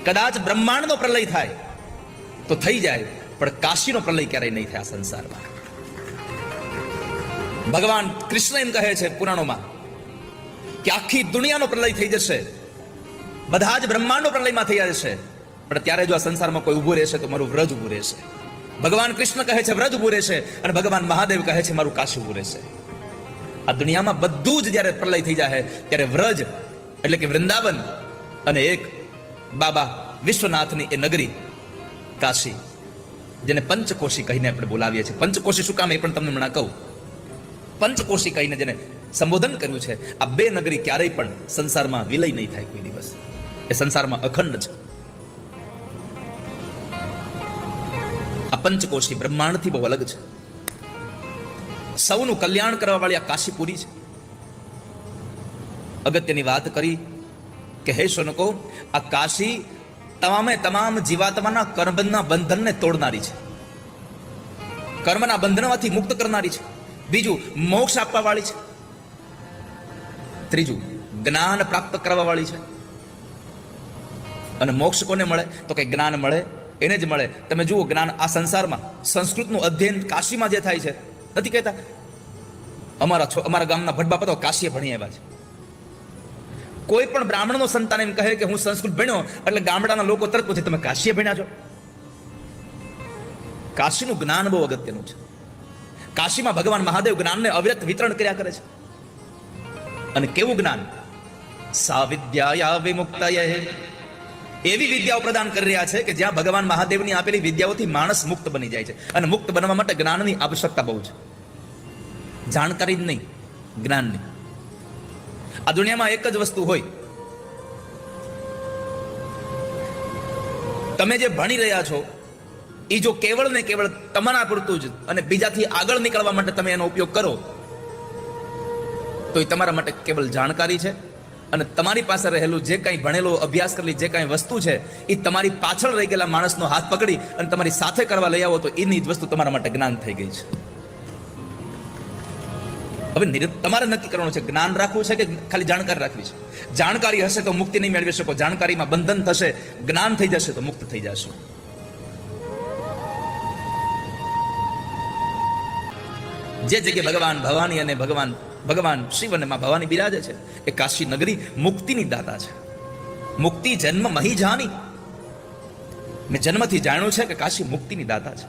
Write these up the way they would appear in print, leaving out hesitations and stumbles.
કદાચ બ્રહ્માંડનો પ્રલય થાય તો થઈ જાય, પણ કાશીનો પ્રલય ક્યારેય નહીં થાય આ સંસારમાં. ભગવાન કૃષ્ણ એમ કહે છે પુરાણોમાં કે આખી દુનિયાનો પ્રલય થઈ જશે, બધા જ બ્રહ્માંડનો પ્રલયમાં થઈ જશે, પણ ત્યારે જો આ સંસારમાં કોઈ ઊભું રહેશે તો મારું વ્રજ ઊભું રહેશે. ભગવાન કૃષ્ણ કહે છે વ્રજ ઊભું રહેશે, અને ભગવાન મહાદેવ કહે છે મારું કાશી ઊભું રહેશે. આ દુનિયામાં બધું જ જ્યારે પ્રલય થઈ જાય ત્યારે વ્રજ એટલે કે વૃંદાવન અને એક બાબા વિશ્વનાથની એ નગરી કાશી, જેને પંચકોશી કહીને આપણે બોલાવીએ છીએ. પંચકોશી શું કામ એ પણ તમને હમણાં કહું. પંચકોશી કહીને જેને સંબોધન કર્યું છે, આ બે નગરી ક્યારેય પણ સંસારમાં વિલય નહીં થાય કોઈ દિવસ. એ સંસારમાં અખંડ છે. આ પંચકોશી બ્રહ્માંડથી બહુ અલગ છે. સૌનું કલ્યાણ કરવા વાળી આ કાશીપુરી છે. અગત્યની વાત કરી કે હે શોનકો, આ કાશી તમામ જીવાત્માના કર્મના બંધનને તોડનારી છે, કર્મના બંધનમાંથી મુક્ત કરનારી છે. બીજું, મોક્ષ આપવા વાળી છે. ત્રીજું, જ્ઞાન પ્રાપ્ત કરવા વાળી છે. અને મોક્ષ કોને મળે તો કે જ્ઞાન મળે એને જ મળે. તમે જુઓ, જ્ઞાન આ સંસારમાં સંસ્કૃતનું અધ્યયન કાશીમાં જે થાય છે, નથી કહેતા અમારા ગામના ભટબાપા તો કાશીએ ભણી આવ્યા છે. કોઈ પણ બ્રાહ્મણનો સંતાન એમ કહે કે હું સંસ્કૃત ભણ્યો, એટલે ગામડાના લોકો તરત પૂછે તમે કાશીએ ભણ્યા છો? કાશીનું જ્ઞાન બહુ અગત્યનું છે. કાશીમાં ભગવાન મહાદેવ જ્ઞાનને અવિરત વિતરણ કર્યા કરે છે. અને કેવું જ્ઞાન? સા વિદ્યાયા વિમુક્તયે, એવી વિદ્યાઓ પ્રદાન કરી રહ્યા છે કે જ્યાં ભગવાન મહાદેવની આપેલી વિદ્યાઓથી માણસ મુક્ત બની જાય છે. અને મુક્ત બનવા માટે જ્ઞાનની આવશ્યકતા બહુ છે. જાણકારી જ નહીં, જ્ઞાનની. આ દુનિયામાં એક જ વસ્તુ હોય, તમે જે ભણી રહ્યા છો એ જો કેવળ ને કેવળ તમારા પૂરતું જ અને બીજાથી આગળ નીકળવા માટે તમે એનો ઉપયોગ કરો તો એ તમારા માટે કેવળ જાણકારી છે. અને તમારી પાસે રહેલું જે કંઈ ભણેલો અભ્યાસ કરેલી જે કંઈ વસ્તુ છે એ તમારી પાછળ રહી ગયેલા માણસનો હાથ પકડી અને તમારી સાથે કરવા લઈ આવો તો એની જ વસ્તુ તમારા માટે જ્ઞાન થઈ ગઈ છે. હવે તમારે નક્કી કરવાનું છે જ્ઞાન રાખવું છે કે ખાલી જાણકારી રાખવી છે. જાણકારી હશે તો મુક્તિ નહીં મેળવી શકો, જાણકારીમાં બંધન થશે. જ્ઞાન થઈ જશે તો મુક્ત થઈ જશો. જે જગ્યાએ ભગવાન ભવાની અને ભગવાન શિવ અને માં ભવાની બિરાજે છે એ કાશી નગરી મુક્તિની દાતા છે. મુક્તિ જન્મ મહી જાની, મેં જન્મથી જાણ્યું છે કે કાશી મુક્તિની દાતા છે.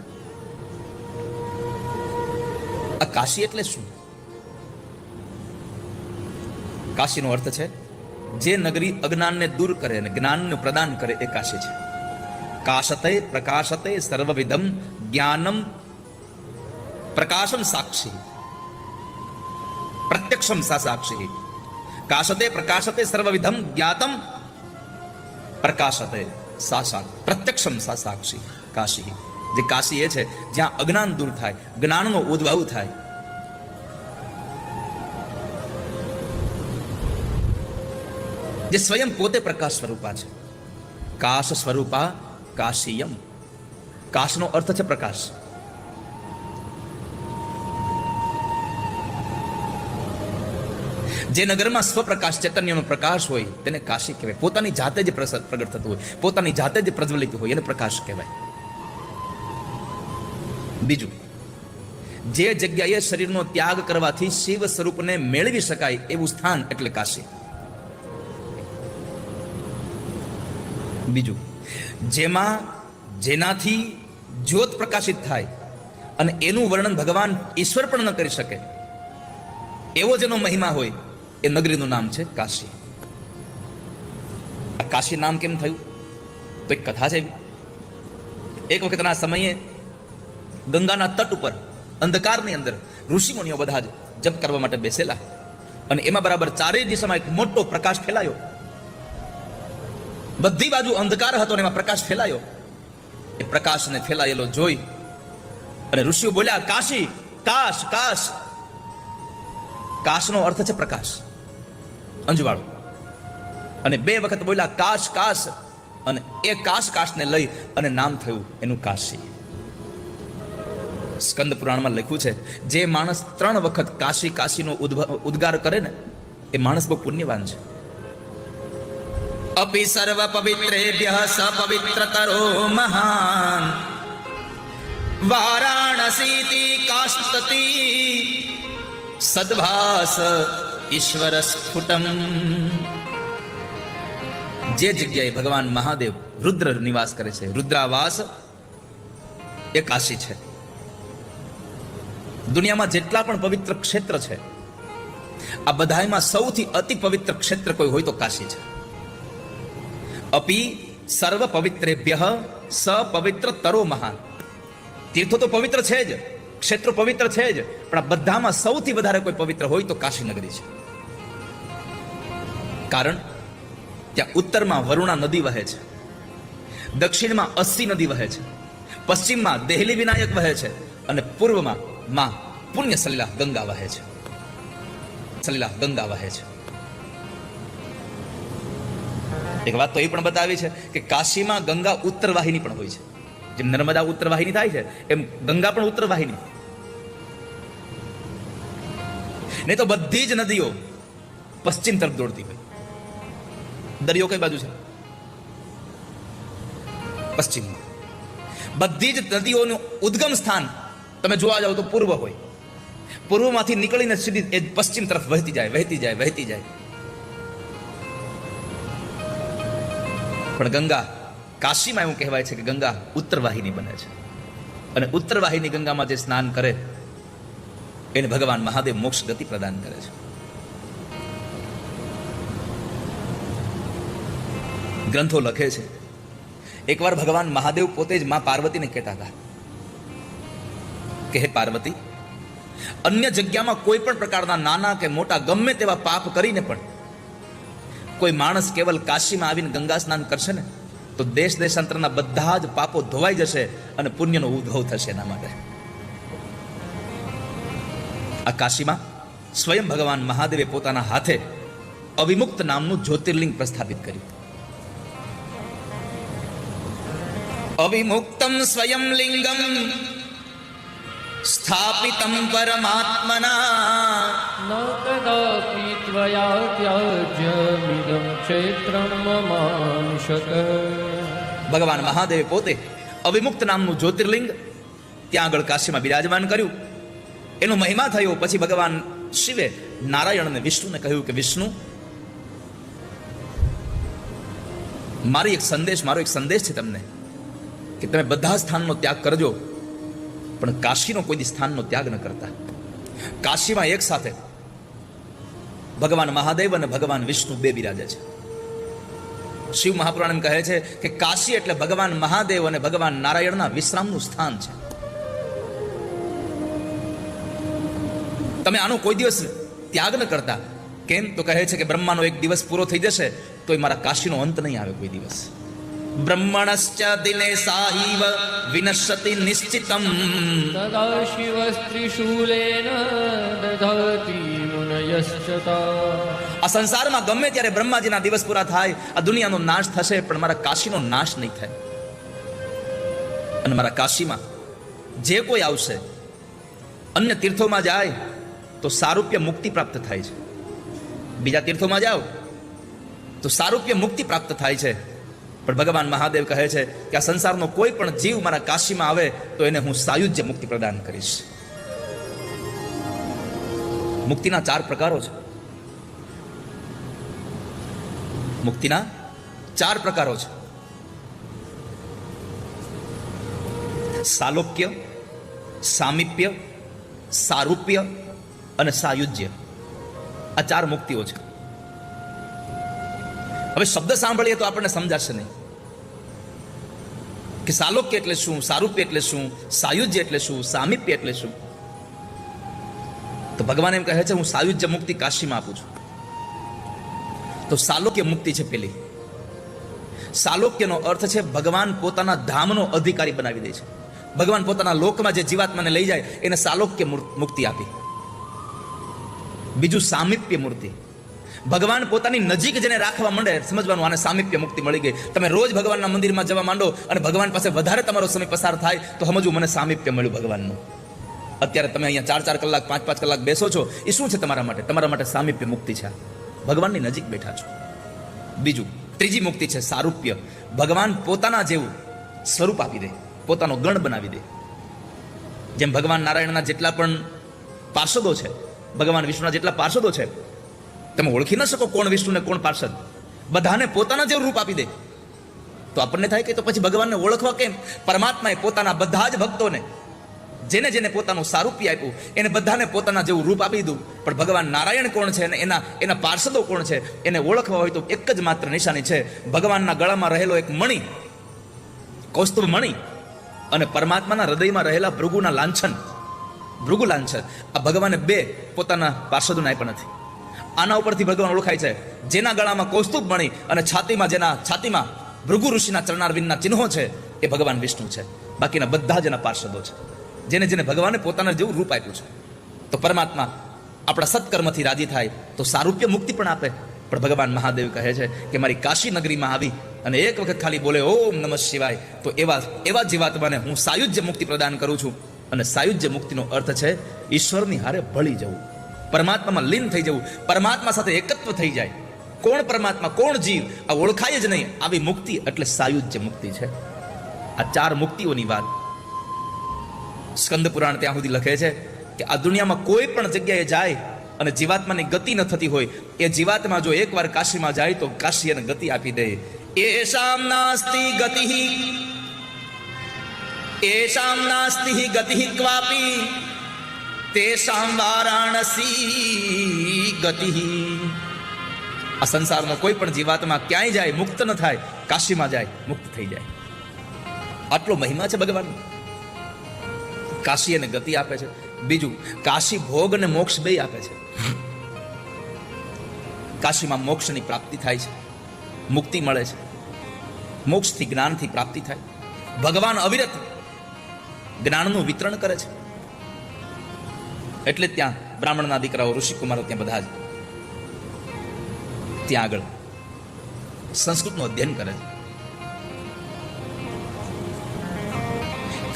આ કાશી એટલે શું? કાશીનો અર્થ છે જે નગરી અજ્ઞાનને દૂર કરે અને જ્ઞાનનું પ્રદાન કરે એ કાશી છે. કાશતે પ્રકાશતે સર્વવિધમ જ્ઞાનમ પ્રકાશમ સાક્ષી પ્રત્યક્ષમ સા સાક્ષી. કાશતે પ્રકાશતે સર્વવિધમ જ્ઞાતમ પ્રકાશતે સા પ્રત્યક્ષમ સા સાક્ષી. કાશી, જે કાશી એ છે જ્યાં અજ્ઞાન દૂર થાય, જ્ઞાનનો ઉદ્ભવ થાય. જે સ્વયં પોતે પ્રકાશ સ્વરૂપા છે. કાશ સ્વરૂપા કાશીયમ. કાશનો અર્થ છે પ્રકાશ. જે નગરમાં સ્વપ્રકાશ ચૈતન્યનો પ્રકાશ હોય તેને કાશી કહેવાય. પોતાની જાતે જ પ્રગટ થતું હોય, પોતાની જાતે જ પ્રજ્વલિત હોય એને પ્રકાશ કહેવાય. બીજું, જે જગ્યાએ શરીરનો ત્યાગ કરવાથી શિવ સ્વરૂપને મેળવી શકાય એવું સ્થાન એટલે કાશી. બીજું, જેનાથી જ્યોત પ્રકાશિત થાય અને એનું વર્ણન ભગવાન ઈશ્વર પણ ન કરી શકે એવો જેનો મહિમા હોય એ નગરીનું નામ છે કાશી. આ કાશી નામ કેમ થયું તો એક કથા છે. એક વખતના સમયે ગંગાના તટ ઉપર અંધકારની અંદર ઋષિમુનિઓ બધા જ જપ કરવા માટે બેસેલા અને એમાં બરાબર ચારેય દિશામાં એક મોટો પ્રકાશ ફેલાયો. બધી બાજુ અંધકાર હતો ને એમાં પ્રકાશ ફેલાયો. એ પ્રકાશને ફેલાયેલો જોઈ અને ઋષિઓ બોલ્યા કાશી, કાશ, કાશ. કાશનો અર્થ છે પ્રકાશ, અંજવાળો. અને બે વખત બોલ્યા કાશ, કાશ. અને એ કાશને લઈ અને નામ થયું એનું કાશી. સ્કંદ પુરાણમાં લખ્યું છે જે માણસ 3 વખત કાશીનો ઉદ્ગાર કરે ને એ માણસ બહુ પુણ્યવાન છે. અપિ સર્વ પવિત્રેભ્યઃ સ પવિત્રતરો મહાન વારાણસીતિ કાષ્ટતી સદ્ભાસ ઈશ્વર સ્ફુટમ. જે જગ્યાએ ભગવાન મહાદેવ રુદ્ર નિવાસ કરે છે, રુદ્રાવાસ એ કાશી છે. દુનિયામાં જેટલા પણ પવિત્ર ક્ષેત્ર છે, આ બધામાં સૌથી અતિ પવિત્ર ક્ષેત્ર કોઈ હોય તો કાશી છે. અપિ સર્વ પવિત્રેભ્યઃ સ પવિત્રતરો મહાન. તીર્થો તો પવિત્ર છે જ, ક્ષેત્રો પવિત્ર છે જ, પણ આ બધામાં સૌથી વધારે કોઈ પવિત્ર હોય તો કાશી નગરી છે. કારણ ત્યાં ઉત્તરમાં વરુણા નદી વહે છે, દક્ષિણમાં અસ્સી નદી વહે છે, પશ્ચિમમાં દેહલી વિનાયક વહે છે, અને પૂર્વમાં માં પુણ્ય સલિલા ગંગા વહે છે. સલિલા ગંગા વહે છે. એક વાત તો એ પણ બતાવી છે કે કાશીમાં ગંગા ઉત્તરવાહિની પણ હોય છે. જેમ નર્મદા ઉત્તરવાહિની થાય છે, એમ ગંગા પણ ઉત્તરવાહિની. નહીં તો બધી જ નદીઓ પશ્ચિમ તરફ દોડતી હોય. દરિયો કઈ બાજુ છે? પશ્ચિમ. બધી જ નદીઓનું ઉદ્ગમ સ્થાન તમે જોવા જાઓ તો પૂર્વ હોય. પૂર્વમાંથી નીકળીને સીધી એ પશ્ચિમ તરફ વહેતી જાય, વહેતી જાય, વહેતી જાય. પણ ગંગા, કાશીમાં એવું કહેવાય છે કે ગંગા ઉત્તરવાહિની બને છે, અને ઉત્તરવાહિની ગંગામાં જે સ્નાન કરે એને ભગવાન મહાદેવ મોક્ષ ગતિ પ્રદાન કરે છે. ગ્રંથો લખે છે, એકવાર ભગવાન મહાદેવ પોતે જ માં પાર્વતીને કહેતા હતા કે હે પાર્વતી, અન્ય જગ્યામાં કોઈ પણ પ્રકારના નાના કે મોટા ગમે તેવા પાપ કરીને પણ કોઈ માણસ કેવલ કાશીમાં આવીને ગંગા સ્નાન કરશે ને તો દેશ દેશાંતરના બધા જ પાપો ધોવાઈ જશે અને પુણ્યનો ઉદ્ભવ થશે. એના માટે આ કાશીમાં સ્વયં ભગવાન મહાદેવે પોતાના હાથે અવિમુક્ત નામનું જ્યોતિર્લિંગ પ્રસ્થાપિત કર્યું. અવિમુક્તમ સ્વયં લિંગમ સ્થાપિતમ પરમાત્મના ન કદાપી ત્વયા ત્યાજ્યમિદં ક્ષેત્રમ મમાંશક. ભગવાન મહાદેવે પોતે અવિમુક્ત નામનું જ્યોતિર્લિંગ ત્યાં આગળ કાશીમાં બિરાજમાન કર્યું. એનો મહિમા થયો. પછી ભગવાન શિવે નારાયણ અને વિષ્ણુને કહ્યું કે વિષ્ણુ, મારો એક સંદેશ છે તમને કે તમે બધા સ્થાનનો ત્યાગ કરજો, પણ કાશીનો કોઈ દી સ્થાનનો ત્યાગ ન કરતા. કાશીમાં એક સાથે ભગવાન મહાદેવ અને ભગવાન વિષ્ણુ બે બિરાજે છે. શિવ મહાપુરાણ એમ કહે છે કે કાશી એટલે ભગવાન મહાદેવ અને ભગવાન નારાયણના વિશ્રામનું સ્થાન છે. તમે આનો કોઈ દિવસ ત્યાગ ન કરતા. કેમ? તો કહે છે કે બ્રહ્માનો એક દિવસ પૂરો થઈ જશે તો એ મારા કાશીનો અંત નહીં આવે કોઈ દિવસ. બ્રહ્મણશ્ચ દિને સાહીવ વિનશ્યતિ નિશ્ચિતમ તદા શિવસ્ત્રીશૂલેન દધતિ મુનયશ્ચતા. આ સંસારમાં ગમે ત્યારે બ્રહ્માજીના દિવસ પૂરા થાય, આ દુનિયાનો નાશ થશે, પણ મારા કાશીનો નાશ નહીં થાય. અને મારા કાશીમાં જે કોઈ આવશે, અન્ય તીર્થોમાં જાય તો સારૂપ્ય મુક્તિ પ્રાપ્ત થાય છે, બીજા તીર્થોમાં જાઓ તો સારૂપ્ય મુક્તિ પ્રાપ્ત થાય છે. પણ ભગવાન મહાદેવ કહે છે કે આ સંસારનો કોઈ પણ જીવ મારા કાશીમાં આવે તો એને હું સાયુજ્ય મુક્તિ પ્રદાન કરીશ. મુક્તિના 4 પ્રકારો છે. મુક્તિના 4 પ્રકારો છે. સાલોક્ય, સામીપ્ય, સારૂપ્ય અને સાયુજ્ય. આ 4 મુક્તિઓ છે. હવે શબ્દ સાંભળીએ તો આપણને સમજાશે નહીં કે સાલોક્ય એટલે શું, સારૂપ્ય એટલે શું, સાયુજ્ય એટલે શું, સામીપ્ય એટલે શું. તો ભગવાન એમ કહે છે હું સાયુજ્ય મુક્તિ કાશીમાં આપું છું. તો સાલોક્ય મુક્તિ છે પેલી. સાલોક્યનો અર્થ છે ભગવાન પોતાના ધામનો અધિકારી બનાવી દે છે. ભગવાન પોતાના લોકમાં જે જીવાત્માને લઈ જાય એને સાલોક્ય મુક્તિ આપી. બીજું સામીપ્ય મૂર્તિ. ભગવાન પોતાની નજીક જેને રાખવા માંડે, સમજવાનું આને સામીપ્ય મુક્તિ મળી ગઈ. તમે રોજ ભગવાનના મંદિરમાં જવા માંડો અને ભગવાન પાસે વધારે તમારો સમય પસાર થાય તો સમજવું મને સામીપ્ય મળ્યું ભગવાનનું. અત્યારે તમે અહીંયા 4-4 કલાક 5-5 કલાક બેસો છો, એ શું છે તમારા માટે? તમારા માટે સામીપ્ય મુક્તિ છે. ભગવાનની નજીક બેઠા છો. બીજું ત્રીજી મુક્તિ છે સારૂપ્ય. ભગવાન પોતાના જેવું સ્વરૂપ આપી દે, પોતાનો ગણ બનાવી દે. જેમ ભગવાન નારાયણના જેટલા પણ પાર્ષદો છે, ભગવાન વિષ્ણુના જેટલા પાર્ષદો છે, તમે ઓળખી ન શકો કોણ વિષ્ણુ ને કોણ પાર્ષદ. બધાને પોતાના જેવું રૂપ આપી દે. તો આપણને થાય કે તો પછી ભગવાનને ઓળખવા કેમ? પરમાત્માએ પોતાના બધા જ ભક્તોને, જેને જેને પોતાનું સારૂપ્ય આપ્યું, એને બધાને પોતાના જેવું રૂપ આપી દીધું. પણ ભગવાન નારાયણ કોણ છે અને એના પાર્ષદો કોણ છે, એને ઓળખવા હોય તો એક જ માત્ર નિશાની છે, ભગવાનના ગળામાં રહેલો એક મણિ, કૌસ્તુભ મણિ, અને પરમાત્માના હૃદયમાં રહેલા ભૃગુના લાંછન, ભૃગુ લાંછન. આ ભગવાને બે પોતાના પાર્ષદોને આપ્યા નથી. આના ઉપરથી ભગવાન ઓળખાય છે. જેના ગળામાં કૌસ્તુભ મણિ અને જેના છાતીમાં ભૃગુ ઋષિના ચરણારવિંદના ચિહ્નો છે, એ ભગવાન વિષ્ણુ છે. બાકીના બધા જ એના પાર્ષદો છે, જેને જેને ભગવાને પોતાના જેવું રૂપ આપ્યું છે. તો પરમાત્મા આપણા સત્કર્મથી રાજી થાય તો સારૂપ્ય મુક્તિ પણ આપે. પણ ભગવાન મહાદેવ કહે છે કે મારી કાશી નગરીમાં આવી અને એક વખત ખાલી બોલે ઓમ નમઃ શિવાય, તો એવા જીવાત્માને હું સાયુજ્ય મુક્તિ પ્રદાન કરું છું. અને સાયુજ્ય મુક્તિનો અર્થ છે ઈશ્વરની હારે ભળી જવું, પરમાત્મામાં લીન થઈ જવું, પરમાત્મા સાથે એકત્વ થઈ જાય. કોણ પરમાત્મા, કોણ જીવ, આ ઓળખાય જ નહીં. આવી મુક્તિ એટલે સાયુજ્ય મુક્તિ છે. આ ચાર મુક્તિઓની વાત સ્કંદ પુરાણ ત્યાં સુધી લખે છે કે આ દુનિયામાં કોઈ પણ જગ્યાએ જાય અને જીવાત્માની ગતિ ન થતી હોય, એ જીવાત્મા જો એકવાર કાશીમાં જાય તો કાશી એને ગતિ આપી દે. એશામ નાસ્તિ ગતિ ક્વાપી તેષામ વારાણસી ગતિ. આ સંસારમાં કોઈ પણ જીવાત્મા ક્યાંય જાય મુક્ત ન થાય, કાશીમાં જાય મુક્ત થઈ જાય. આટલો મહિમા છે ભગવાન. કાશી એને ગતિ આપે છે. બીજું, કાશી ભોગ અને મોક્ષ બે આપે છે. કાશીમાં મોક્ષની પ્રાપ્તિ થાય છે, મુક્તિ મળે છે. મોક્ષથી જ્ઞાનથી પ્રાપ્તિ થાય. ભગવાન અવિરત જ્ઞાનનું વિતરણ કરે છે. એટલે ત્યાં બ્રાહ્મણના દીકરાઓ, ઋષિકુમારો ત્યાં બધા જ ત્યાં આગળ સંસ્કૃતનું અધ્યયન કરે છે.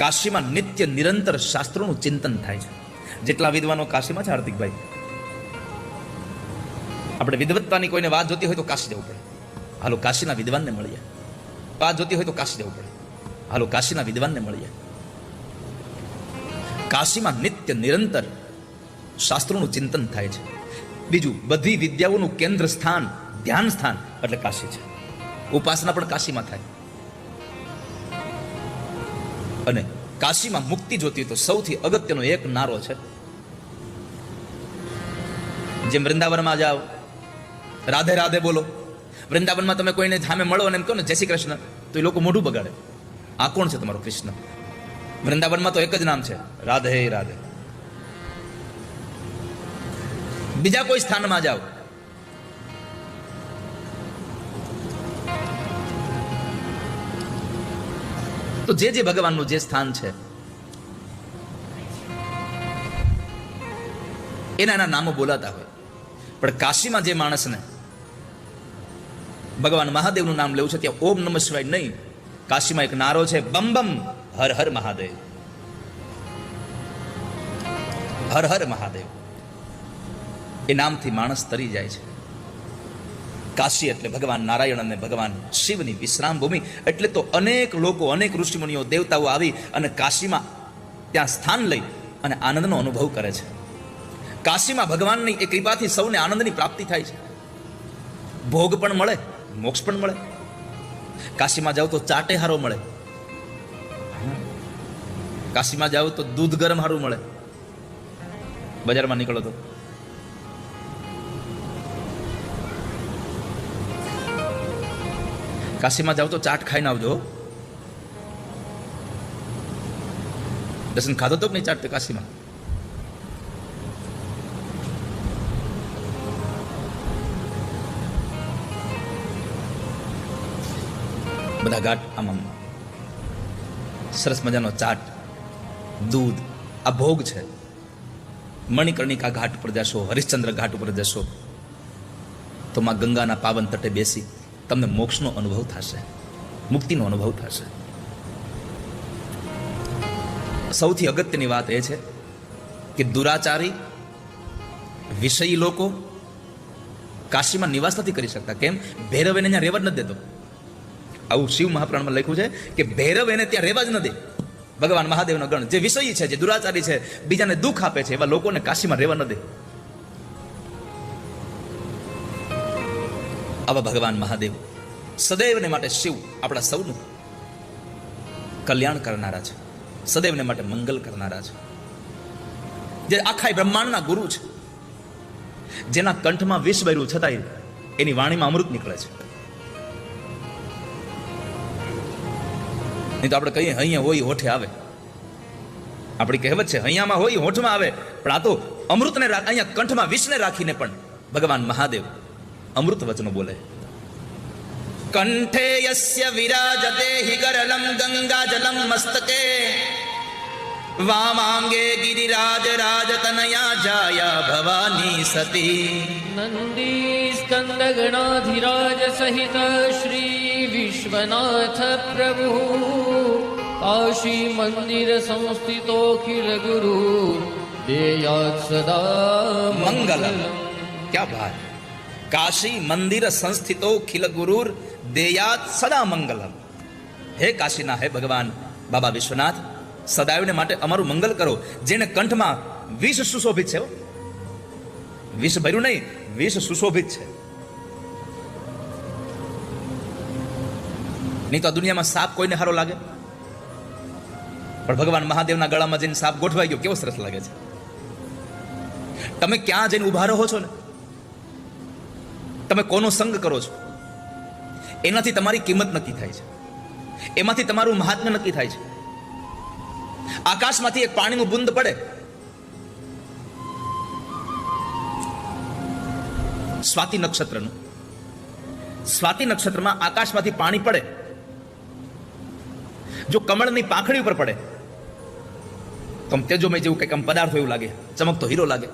કાશીમાં નિત્ય નિરંતર શાસ્ત્રોનું ચિંતન થાય છે. જેટલા વિદ્વાનો કાશીમાં છે હાર્દિકભાઈ, આપણે વિદ્વત્તાની કોઈને વાત જોતી હોય તો કાશી જવું પડે. હાલો કાશીના વિદ્વાનને મળીએ. વાત જોતી હોય તો કાશી જવું પડે. હાલો કાશીના વિદ્વાનને મળીએ. કાશીમાં નિત્ય નિરંતર શાસ્ત્રોનું ચિંતન થાય છે. બીજું, બધી વિદ્યાઓનું કેન્દ્ર સ્થાન, ધ્યાન સ્થાન એટલે કાશી છે. ઉપાસના પણ કાશીમાં થાય. અને કાશીમાં મુક્તિ જોતી હોય તો સૌથી અગત્યનો એક નારો છે. જેમ વૃંદાવનમાં જાઓ, રાધે રાધે બોલો. વૃંદાવનમાં તમે કોઈને સામે મળો અને એમ કહો ને જય શ્રી કૃષ્ણ, તો એ લોકો મોઢું બગાડે. આ કોણ છે તમારો કૃષ્ણ? વૃંદાવનમાં તો એક જ નામ છે, રાધે રાધે. બીજા કોઈ સ્થાનમાં જાઓ, તો જે ભગવાનનું જે સ્થાન છે એના નામો બોલાતા હોય. પણ કાશીમાં જે માણસને ભગવાન મહાદેવનું નામ લેવું છે, ત્યાં ઓમ નમઃ શિવાય નહીં. કાશીમાં એક નારો છે, બમ બમ હર હર મહાદેવ, હર હર મહાદેવ. એ નામથી માણસ તરી જાય છે. કાશી એટલે ભગવાન નારાયણ અને ભગવાન શિવની વિશ્રામ ભૂમિ. એટલે તો અનેક લોકો, અનેક ઋષિમુનિઓ, દેવતાઓ આવી અને કાશીમાં ત્યાં સ્થાન લઈ અને આનંદનો અનુભવ કરે છે. કાશીમાં ભગવાનની એ કૃપાથી સૌને આનંદની પ્રાપ્તિ થાય છે. ભોગ પણ મળે, મોક્ષ પણ મળે. કાશીમાં જાઓ તો ચાટે હારો મળે. કાશીમાં જાઓ તો દૂધ ગરમ હારું મળે. બજારમાં નીકળો તો કાશીમાં જાઓ તો ચાટ ખાઈને આવજો. દર્શન ખાધો તો નહીં ચાટ કાશીમાં? બધા ઘાટ આમ સરસ મજાનો ચાટ, દૂધ, આ ભોગ છે. મણિકર્ણિકા ઘાટ ઉપર જશો, હરિશ્ચંદ્ર ઘાટ ઉપર જશો તો માં ગંગાના પાવન તટે બેસી તમને મોક્ષનો અનુભવ થશે, મુક્તિનો અનુભવ થશે. સૌથી અગત્યની વાત એ છે કે દુરાચારી, વિષયી લોકો કાશીમાં નિવાસ નથી કરી શકતા. કેમ? ભૈરવ એને ત્યાં રહેવા જ નથી દેતો. આવું શિવ મહાપુરાણમાં લખ્યું છે કે ભૈરવ એને ત્યાં રહેવા જ ન દે. ભગવાન મહાદેવનો ગણ જે વિષયી છે, જે દુરાચારી છે, બીજાને દુઃખ આપે છે, એવા લોકોને કાશીમાં રહેવા ન દે. આવા ભગવાન મહાદેવ સદૈવને માટે શિવ આપણા સૌનું કલ્યાણ કરનારા છે, સદૈવને માટે મંગલ કરનારા છે, જે આખા બ્રહ્માંડના ગુરુ છે, જેના કંઠમાં વિષ ભર્યું છતાંય એની વાણીમાં અમૃત નીકળે છે. નહીં તો આપણે કહીએ અહીંયા હોય હોઠે આવે. આપણી કહેવત છે અહીંયામાં હોય હોઠમાં આવે, પણ આ તો અમૃતને અહીંયા કંઠમાં વિષને રાખીને પણ ભગવાન મહાદેવ અમૃત વચનો બોલે. કંઠે યસ્ય વિરાજતે હિ ગરલમ ગંગાજલમ મસ્તકે વામાંગે ગિરિરાજ રાજતનયા જાયા ભવાની સતી. નંદી સ્કંદ ગણાધિરાજ સહિત શ્રી વિશ્વનાથ પ્રભુ કાશી મંદિર સંસ્થિતો ખિલ ગુરુ દેયાત સદા મંગલમ. ક્યા બાત! કાશી મંદિર સંસ્થિતો ખિલ ગુરુર દેયાત સદા મંગલમ. હે કાશીના હે ભગવાન બાબા વિશ્વનાથ, સદાયને માટે અમારું મંગલ કરો. જેને કંઠમાં વિષ સુશોભિત છે, વિષ ભર્યું નહીં, વિષ સુશોભિત છે. નહીં તો આ દુનિયામાં સાપ કોઈને સારો લાગે, પણ ભગવાન મહાદેવના ગળામાં જઈને સાપ ગોઠવાઈ ગયો કેવો સરસ લાગે છે. તમે ક્યાં જઈને ઉભા રહો છો ને, તમે કોનો સંગ કરો છો, એનાથી તમારી કિંમત નક્કી થાય છે, એમાંથી તમારું મહાત્મ્ય નક્કી થાય છે. આકાશમાંથી એક પાણીનું બુંદ પડે, સ્વાતિ નક્ષત્રનું, સ્વાતિ નક્ષત્રમાં આકાશમાંથી પાણી પડે, જો કમળની પાંખડી ઉપર પડે તો તેજોમય જેવું કંઈક આમ પદાર્થ એવું લાગે, ચમકતો હીરો લાગે.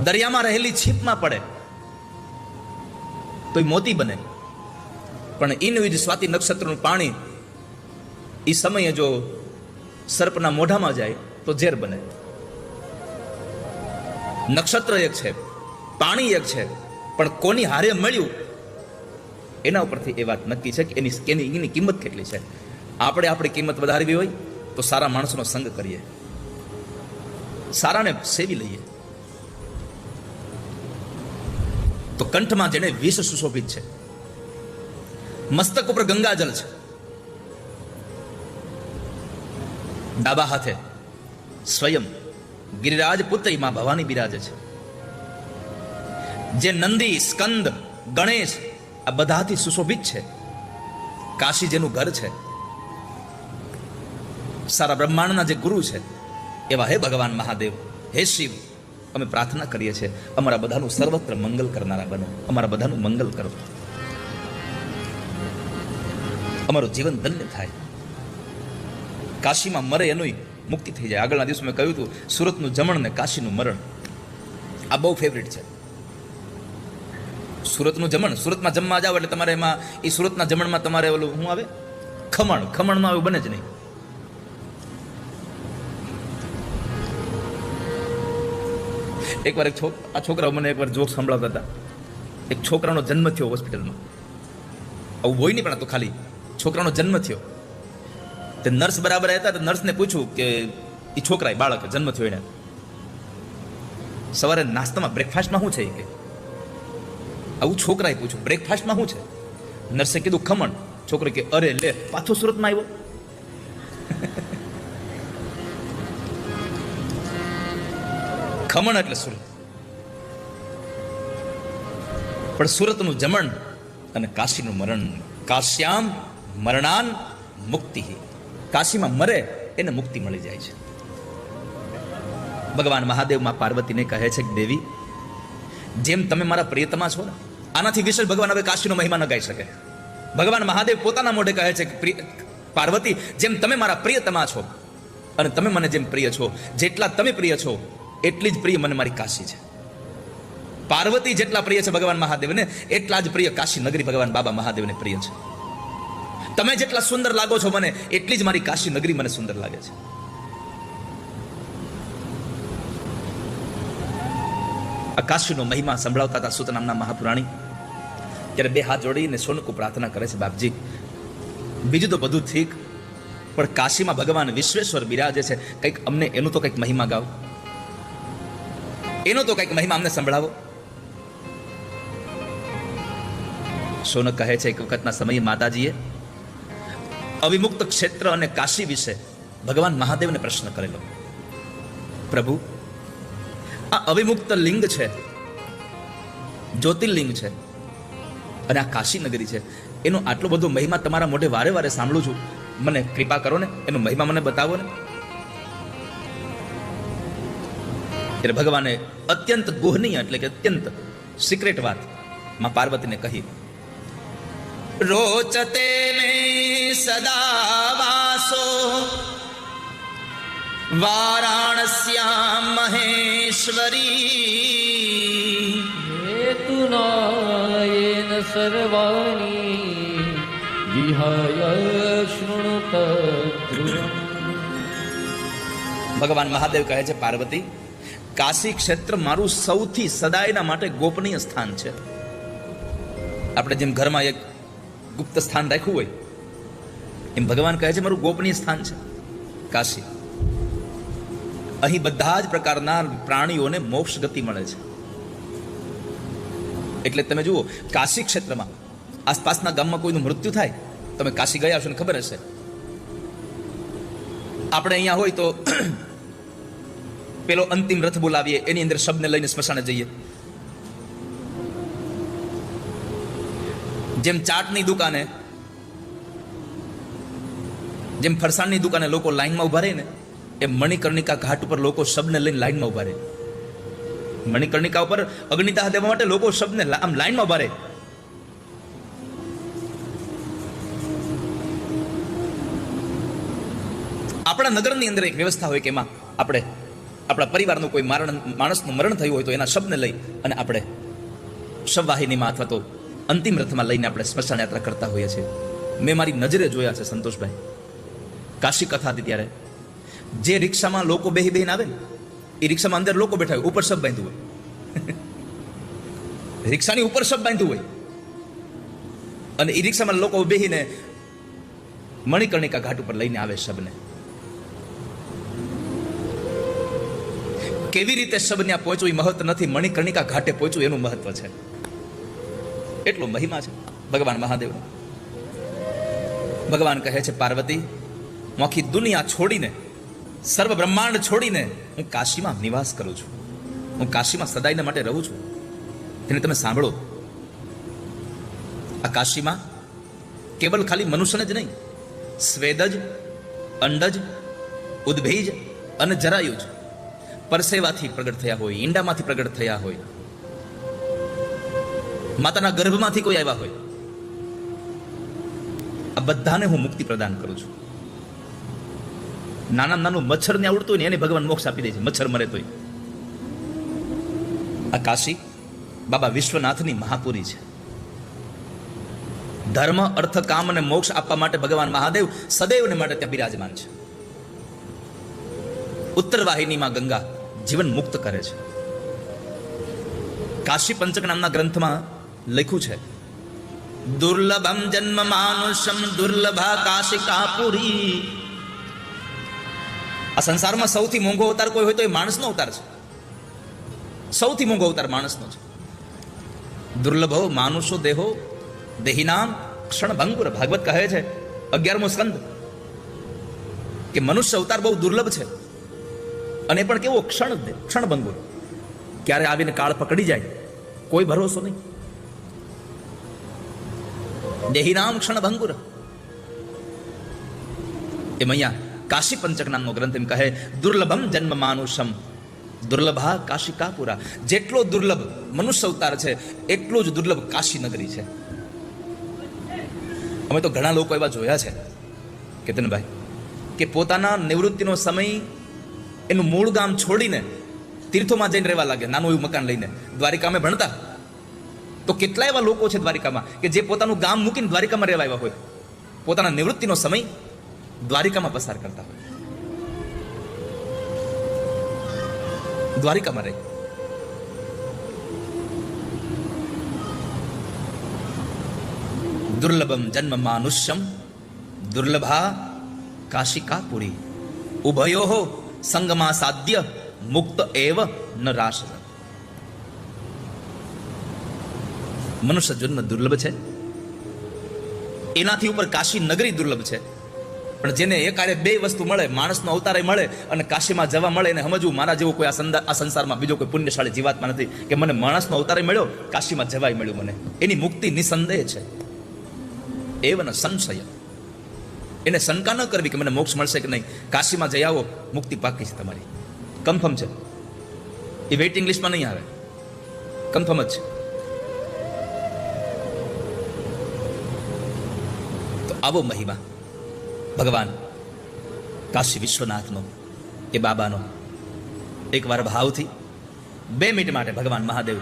દરિયામાં રહેલી છીપમાં પડે તો એ મોતી બને. પણ ઇનવિજ સ્વાતિ નક્ષત્રનું પાણી એ સમયે જો સર્પના મોઢામાં જાય તો ઝેર બને. નક્ષત્ર એક છે, પાણી એક છે, પણ કોની હારે મળ્યું એના ઉપરથી એ વાત નક્કી છે કે એની કિંમત કેટલી છે. આપણે આપણી કિંમત વધારવી હોય તો સારા માણસોનો સંગ કરીએ, સારાને સેવી લઈએ. તો કંઠમાં જેને વિષ સુશોભિત છે, મસ્તક ઉપર ગંગાજલ છે, ડાબા હાથે સ્વયં ગિરિરાજ પુત્રી માં ભવાની બિરાજે છે. જે નંદી, સ્કંદ, ગણેશ આ બધાથી સુશોભિત છે. કાશી જેનું ઘર છે, સારા બ્રહ્માંડના જે ગુરુ છે, એવા હે ભગવાન મહાદેવ, હે શિવ, અમે પ્રાર્થના કરીએ છીએ અમારા બધાનું સર્વત્ર મંગલ કરનારા બનો, અમારા બધાનું મંગલ કરો, અમારું જીવન ધન્ય થાય. કાશીમાં મરે એનું મુક્તિ થઈ જાય. આગળના દિવસો મેં કહ્યું હતું સુરતનું જમણ ને કાશીનું મરણ, આ બહુ ફેવરિટ છે. સુરતનું જમણ, સુરતમાં જમવા જાવ એટલે તમારે એમાં એ સુરતના જમણમાં તમારે ઓલું શું આવે, ખમણ. ખમણમાં એવું બને જ નહીં. એકવાર આ છોકરાઓ મને એકવાર જોક સંભળાવતા હતા. એક છોકરાનો જન્મ થયો હોસ્પિટલમાં, આવું હોય નહીં પણ આ તો ખાલી છોકરાનો જન્મ થયો. તે નર્સ બરાબર હતા, તો નર્સને પૂછ્યું કે એ છોકરા બાળક જન્મ થયો એને સવારે નાસ્તામાં બ્રેકફાસ્ટમાં શું છે કે આવું છોકરાએ પૂછ્યું, બ્રેકફાસ્ટમાં શું છે? નર્સે કીધું ખમણ. છોકરો કે અરે લે, પાછો સુરતમાં આવ્યો. ખમણ એટલે સુરત. પણ સુરતનું જમણ અને કાશીનું મરણ. કાશ્યામ મરણાન મુક્તિ. કાશીમાં મરે એને મુક્તિ મળી જાય છે. ભગવાન મહાદેવ માં પાર્વતીને કહે છે કે દેવી, જેમ તમે મારા પ્રિયતમા છો ને, આનાથી વિશેષ ભગવાન હવે કાશીનો મહિમા ન ગાઈ શકે. ભગવાન મહાદેવ પોતાના મોઢે કહે છે કે પાર્વતી, જેમ તમે મારા પ્રિયતમા છો અને તમે મને જેમ પ્રિય છો, જેટલા તમે પ્રિય છો એટલી જ પ્રિય મને મારી કાશી છે. પાર્વતી જેટલા પ્રિય છે ભગવાન મહાદેવને, એટલા જ પ્રિય કાશી નગરી ભગવાન બાબા મહાદેવને પ્રિય છે. તમે જેટલા સુંદર લાગો છો મને, એટલી જ મારી કાશી નગરી મને સુંદર લાગે છે. આ કાશીનો મહિમા સંભળાવતા હતા સૂત નામના મહાપુરાણી. ત્યારે બે હાથ જોડીને સોનકુ પ્રાર્થના કરે છે, બાપજી બીજું તો બધું ઠીક, પણ કાશીમાં ભગવાન વિશ્વેશ્વર બિરાજે છે, કંઈક અમને એનું તો કંઈક મહિમા ગાઓ, એનો તો કંઈક મહિમા અમને સંભળાવો. સોનક કહે છે એક વખતના સમયે માતાજીએ અવિમુક્ત ક્ષેત્ર અને કાશી વિશે ભગવાન મહાદેવને પ્રશ્ન કરેલો. પ્રભુ, આ અવિમુક્ત લિંગ છે, જ્યોતિર્લિંગ છે, અને આ કાશી નગરી છે, એનો આટલો બધો મહિમા તમારા મોઢે વારે વારે સાંભળું છું, મને કૃપા કરો ને, એનો મહિમા મને બતાવો ને. ત્યારે ભગવાને અત્યંત ગોહનીય એટલે કે અત્યંત સિક્રેટ વાત માં પાર્વતીને કહી. રોચતે મે સદા વાસો વારાણસ્યામ મહેશ્વરી હેતુનાયેન સર્વાણી વિહાય શૃણુત ધ્રુવમ. ભગવાન મહાદેવ કહે છે, પાર્વતી, કાશી ક્ષેત્ર મારું સૌથી સદાયના માટે ગોપનીય સ્થાન છે. આપણે જેમ ઘરમાં એક ગુપ્ત સ્થાન રાખ્યું હોય, એમ ભગવાન કહે છે મારું ગોપનીય સ્થાન છે કાશી. અહીં બધા જ પ્રકારના પ્રાણીઓને મોક્ષ ગતિ મળે છે. એટલે તમે જુઓ, કાશી ક્ષેત્રમાં આસપાસના ગામમાં કોઈનું મૃત્યુ થાય, તમે કાશી ગયા હશો ને ખબર હશે. આપણે અહીંયા હોય તો પેલો અંતિમ રથ બોલાવીએ, એની અંદર શબને લઈને સ્મશાને જઈએ. જેમ ચાટની દુકાને, જેમ ફરસાણની દુકાને લોકો લાઈનમાં ઉભા રહે ને, એમ મણિકર્ણિકા ઘાટ ઉપર લોકો શબને લઈને લાઈનમાં ઉભા રહે. મણિકર્ણિકા ઉપર અગ્નિદાહ દેવા માટે લોકો શબને આમ લાઈનમાં ઉભા રહે. આપણા નગરની અંદર એક વ્યવસ્થા હોય કે એમાં આપણે આપણા પરિવારનું કોઈ માણસનું મરણ થયું હોય તો એના શબને લઈ અને આપણે શબવાહિનીમાં અથવા તો અંતિમ રથમાં લઈને આપણે સ્મશાન યાત્રા કરતા હોઈએ છીએ. મેં મારી નજરે જોયા છે સંતોષભાઈ, કાશી કથા હતી ત્યારે જે રિક્ષામાં લોકો બેહીને આવે ને, એ રિક્ષામાં અંદર લોકો બેઠા હોય, ઉપર શબ બાંધ્યું હોય. રિક્ષાની ઉપર શબ બાંધ્યું હોય અને એ રિક્ષામાં લોકો બેહીને મણિકર્ણિકા ઘાટ ઉપર લઈને આવે શબને. કેવી રીતે શબ ત્યાં પહોંચવું એ મહત્વ નથી, મણિકર્ણિકા ઘાટે પહોંચવું એનું મહત્વ છે. એટલો મહિમા છે ભગવાન મહાદેવનો. ભગવાન કહે છે, પાર્વતી, હું આખી દુનિયા છોડીને, સર્વ બ્રહ્માંડ છોડીને હું કાશીમાં નિવાસ કરું છું. હું કાશીમાં સદાયને માટે રહું છું. એને તમે સાંભળો, આ કાશીમાં કેવલ ખાલી મનુષ્યને જ નહીં, સ્વેદજ, અંડજ, ઉદ્ભીજ અને જરાયુજ પરસેવાથી પ્રગટ થયા હોય, ઈંડામાંથી પ્રગટ થયા હોય, માતાના ગર્ભમાંથી કોઈ આવ્યા હોય, આ બધાને હું મુક્તિ પ્રદાન કરું છું. નાનું મચ્છરને આવડતું હોય ને એને ભગવાન મોક્ષ આપી દે છે, મચ્છર મરે તોય. આ કાશી બાબા વિશ્વનાથની મહાપુરી છે. ધર્મ, અર્થ, કામ અને મોક્ષ આપવા માટે ભગવાન મહાદેવ સદૈવને માટે ત્યાં બિરાજમાન છે. ઉત્તર વાહિનીમાં ગંગા જીવન મુક્ત કરે છે. કાશી પંચક નામના ગ્રંથમાં લખ્યું છે, દુર્લભમ જન્મ માનુષમ દુર્લભા કાશિકાપુરી. આ સંસારમાં સૌથી મોંઘો અવતાર કોઈ હોય તો એ માણસનો અવતાર છે. સૌથી મોંઘો અવતાર માણસનો છે. દુર્લભો માનુષો દેહો દેહિનામ ક્ષણ ભંગુર. ભાગવત કહે છે 11મો સ્કંદ કે મનુષ્ય અવતાર બહુ દુર્લભ છે, અને પણ કેવો ક્ષણ ભંગુર. ક્યારે આવીને કાળ પકડી જાય કોઈ ભરોસો નહીં. દેહિનામ ક્ષણ ભંગુર. એમ અહીંયા કાશી પંચક નામનો ગ્રંથ એમ કહે, દુર્લભમ જન્મ માનુષમ દુર્લભા કાશિકાપુરા. જેટલો દુર્લભ મનુષ્ય અવતાર છે એટલો જ દુર્લભ કાશી નગરી છે. અમે તો ઘણા લોકો એવા જોયા છે કેતનભાઈ કે પોતાના નિવૃત્તિનો સમય એનું મૂળ ગામ છોડીને તીર્થોમાં જઈને રહેવા લાગે, નાનું એવું મકાન લઈને. દ્વારિકામાં ભણતા તો કેટલા એવા લોકો છે દ્વારિકામાં કે જે પોતાનું ગામ મૂકીને દ્વારિકામાં રહેવા આવ્યા હોય, પોતાના નિવૃત્તિનો સમય દ્વારિકામાં પસાર કરતા હોય. દ્વારિકામાં રહે. દુર્લભમ જન્મ માનુષ્યમ દુર્લભા કાશિકાપુરી ઉભયો સંગમા સાધ્ય મુક્ત એવ ન રાશ. મનુષ્ય જન્મ દુર્લભ છે, એનાથી ઉપર કાશી નગરી દુર્લભ છે. પણ જેને એકારે બે વસ્તુ મળે, માણસનો અવતારે મળે અને કાશીમાં જવા મળે, એને સમજવું મારા જેવો કોઈ આ સંસારમાં બીજો કોઈ પુણ્યશાળી જીવાત્મા નથી કે મને માણસનો અવતારે મળ્યો, કાશીમાં જવાય મળ્યું મને. એની મુક્તિ નિસંદેહ છે. એવન સંશય, એને શંકા ન કરવી કે મને મોક્ષ મળશે કે નહીં. કાશીમાં જઈ આવો, મુક્તિ પાકી છે તમારી, કન્ફર્મ છે. એ વેઇટિંગ લિસ્ટમાં નહીં આવે, કન્ફર્મ જ છે. તો આવો મહિમા ભગવાન કાશી વિશ્વનાથનો, એ બાબાનો. એકવાર ભાવથી 2 મિનિટ માટે ભગવાન મહાદેવ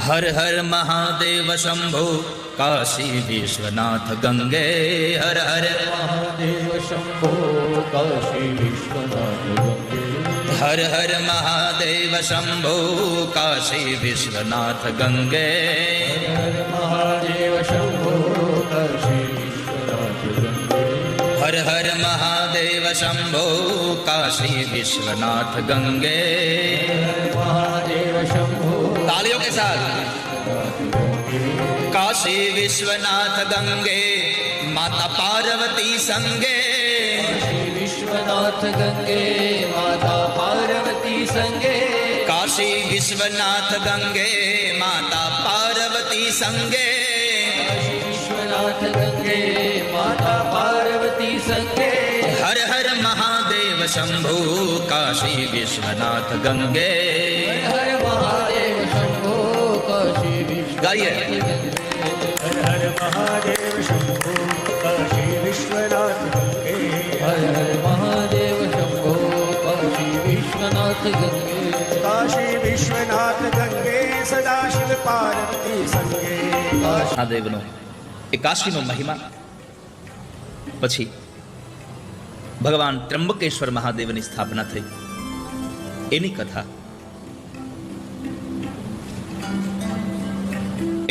હર હર મહાદેવ શંભો કાશી વિશ્વનાથ ગંગે હર હર મહાદેવ શંભો કાશી વિશ્વનાથ ગંગે. હર હર મહાદેવ શંભો કાશી વિશ્વનાથ ગંગે હર મહાદેવ શંભો કાશી વિશ્વનાથ ગંગે. હર હર મહાદેવ શંભો કાશી વિશ્વનાથ ગંગે. મહાદેવ શંભો તાલીઓ કે સાથ. કાશી વિશ્વનાથ ગંગે માતા પાર્વતી સંગે. વિશ્વનાથ ગંગે માતા પાર્વતી સંગે. કાશી વિશ્વનાથ ગંગે માતા પાર્વતી સંગે. વિશ્વનાથ ગંગે માતા પાર્વતી સંગે. હર હર મહાદેવ શંભો કાશી વિશ્વનાથ ગંગે. હર મહાદેવ શંભો કાશી ગાઈએ. હર હર મહાદેવ શંભો કાશી વિશ્વનાથ ગંગે. હર હર મહાદેવ શંભો કાશી વિશ્વનાથ ગંગે. કાશી વિશ્વનાથ ગંગે સદાશિવ પાર્વતી સંગે. મહાદેવનો એ કાશીનો મહિમા. પછી ભગવાન ત્રંબકેશ્વર મહાદેવની સ્થાપના થઈ, એની કથા.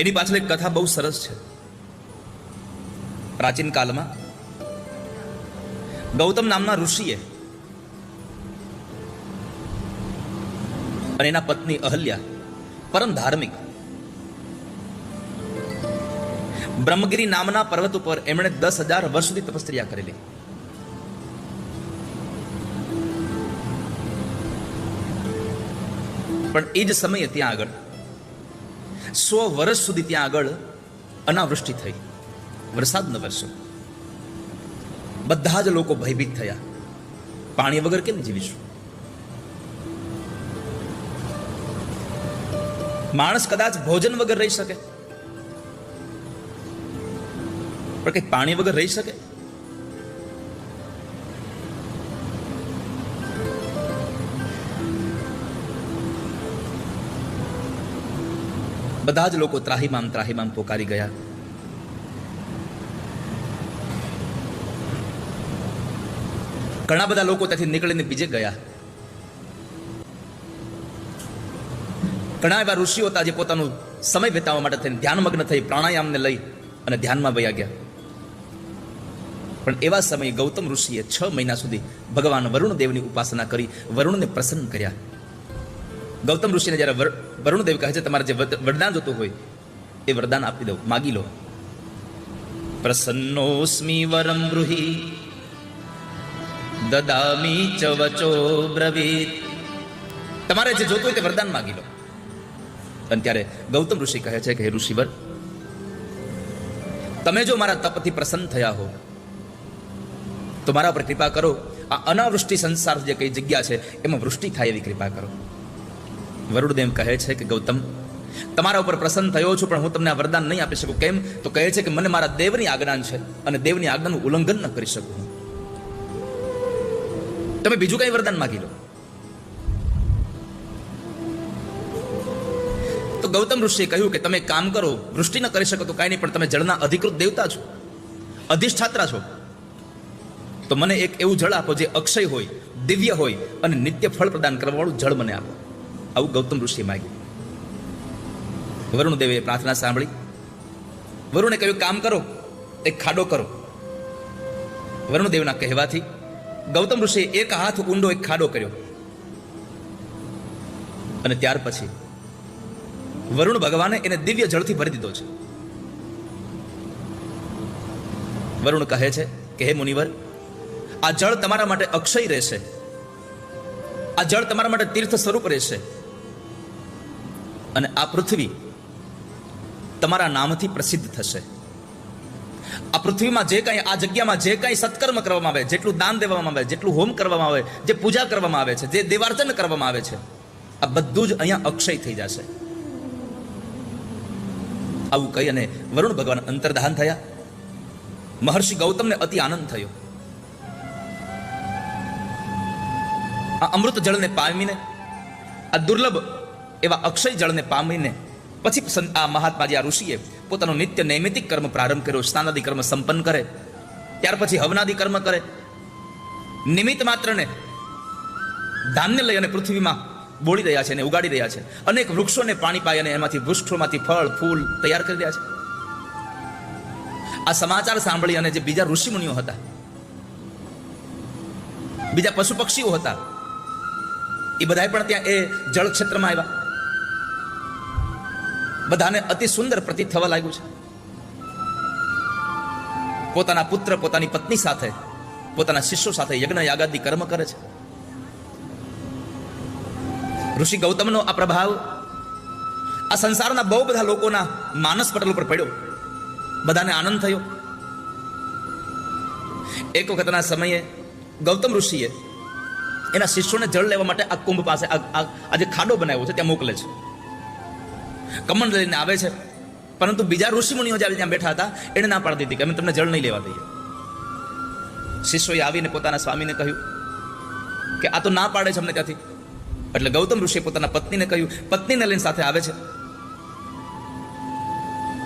એની પાછળ એક કથા બહુ સરસ છે. પ્રાચીન કાળમાં ગૌતમ નામના ઋષિએ અને એના પત્ની અહલ્યા, પરમ ધાર્મિક, બ્રહ્મગીરી નામના પર્વત ઉપર એમણે 10,000 વર્ષ સુધી તપસ્યા કરેલી. પણ એ જ સમયે ત્યાં આગળ 100 વર્ષ સુધી ત્યાં આગળ અનાવૃષ્ટિ થઈ, વરસાદ ન વરસ્યો. બધા જ લોકો ભયભીત થયા. પાણી વગર કેમ જીવીશું? માણસ કદાચ ભોજન વગર રહી શકે, પણ કઈ પાણી વગર રહી શકે? બધા જ લોકો ત્રાહિમામ ત્રાહિમામ પોકારી ગયા. ઘણા બધા લોકો ત્યાંથી નીકળીને બીજે ગયા. ઘણા એવા ઋષિઓ હતા જે પોતાનું સમય વિતાવવા માટે થઈને ધ્યાનમગ્ન થઈ પ્રાણાયામને લઈ અને ધ્યાનમાં વયા ગયા. પણ એવા સમયે ગૌતમ ઋષિએ 6 મહિના સુધી ભગવાન વરુણદેવની ઉપાસના કરી, વરુણને પ્રસન્ન કર્યા. ગૌતમ ઋષિને જ્યારે વરુણદેવ કહે છે તમારે જે વરદાન જોતું હોય એ વરદાન આપી દો, માગી લો. પ્રસન્નોસ્મી વરમ બ્રુહી દદામી ચ વચો બ્રવીત. તમારે જે જોતું હોય તે વરદાન માગી લો. અને ત્યારે ગૌતમ ઋષિ કહે છે કે હે ઋષિવર, તમે જો મારા તપથી પ્રસન્ન થયા હો તો મારા પર કૃપા કરો. આ અનાવૃષ્ટિ સંસાર જે કઈ જગ્યા છે એમાં વૃષ્ટિ થાય એવી કૃપા કરો. વરુણદેવ કહે છે કે ગૌતમ, તમારા ઉપર પ્રસન્ન થયો છું, પણ હું તમને આ વરદાન નહીં આપી શકું. કેમ? તો કહે છે કે મને મારા દેવની આજ્ઞા છે અને દેવની આજ્ઞાનું ઉલ્લંઘન ન કરી શકું. તમે બીજું કઈ વરદાન માગી લો. તો ગૌતમ ઋષિએ કહ્યું કે તમે કામ કરો, વૃષ્ટિ ન કરી શકો તો કાંઈ નહીં, પણ તમે જળના અધિકૃત દેવતા છો, અધિષ્ઠાત્રા છો, તો મને એક એવું જળ આપો જે અક્ષય હોય, દિવ્ય હોય અને નિત્ય ફળ પ્રદાન કરવાવાળું જળ મને આપો. આવું ગૌતમ ઋષિએ માગ્યું. વરુણદેવે પ્રાર્થના સાંભળી વરુણે કહ્યું કામ કરો, એક ખાડો કરો. વરુણદેવના કહેવાથી ગૌતમ ઋષિએ એક હાથ ઊંડો એક ખાડો કર્યો. અને ત્યાર પછી વરુણ ભગવાને એને દિવ્ય જળથી ભરી દીધો છે. વરુણ કહે છે કે હે મુનિવર, આ જળ તમારા માટે અક્ષય રહેશે, આ જળ તમારા માટે તીર્થ સ્વરૂપ રહેશે, અને આ પૃથ્વી તમારા નામથી પ્રસિદ્ધ થશે. આ પૃથ્વીમાં જે કાંઈ, આ જગ્યામાં જે કાંઈ સત્કર્મ કરવામાં આવે, જેટલું દાન દેવામાં આવે, જેટલું હોમ કરવામાં આવે, જે પૂજા કરવામાં આવે છે, જે દેવાર્ચન કરવામાં આવે છે, આ બધું જ અહીંયા અક્ષય થઈ જશે. આવું કહી અને વરુણ ભગવાન અંતર્ધાન થયા. મહર્ષિ ગૌતમને અતિ આનંદ થયો. આ અમૃત જળને પામીને, આ દુર્લભ એવા અક્ષય જળને પામીને પછી આ મહાત્માજી, આ ઋષિએ પોતાનો નિત્ય નૈમિતિક કર્મ પ્રારંભ કર્યો. સ્નાનાદિ કર્મ સંપન્ન કરે, ત્યાર પછી હવનાદિ કર્મ કરે. નિમિત્ત માત્રને ધાન્ય લઈ અને પૃથ્વીમાં બોળી રહ્યા છે અને ઉગાડી રહ્યા છે. અનેક વૃક્ષોને પાણી પાઈ અને એમાંથી વૃક્ષોમાંથી ફળ ફૂલ તૈયાર કરી રહ્યા છે. આ સમાચાર સાંભળી અને જે બીજા ઋષિ મુનિઓ હતા, બીજા પશુ પક્ષીઓ હતા, એ બધા પણ ત્યાં એ જળ ક્ષેત્રમાં આવ્યા. બધાને અતિ સુંદર પ્રતીત થવા લાગ્યું છે. પોતાના પુત્ર, પોતાની પત્ની સાથે, પોતાના શિષ્યો સાથે યજ્ઞ યાગાદી કર્મ કરે છે. ઋષિ ગૌતમનો આ પ્રભાવ આ સંસારના બહુ બધા લોકોના માનસ પટલ ઉપર પડ્યો. બધાને આનંદ થયો. એક વખતના સમયે ગૌતમ ઋષિએ એના શિષ્યોને જળ લેવા માટે આ કુંભ પાસે આ જે ખાડો બનાવ્યો છે ત્યાં મોકલે છે. કમંડ લઈને આવે છે, પરંતુ બીજા ઋષિ મુનિઓ ત્યાં બેઠા હતા એને ના પાડી દીધી કે અમે તમને જળ નહીં લેવા દઈએ. શિષ્યોએ આવીને પોતાના સ્વામીને કહ્યું કે આ તો ના પાડે છે અમને ત્યાંથી. એટલે ગૌતમ ઋષિએ પોતાના પત્નીને કહ્યું, પત્નીને લઈને સાથે આવે છે.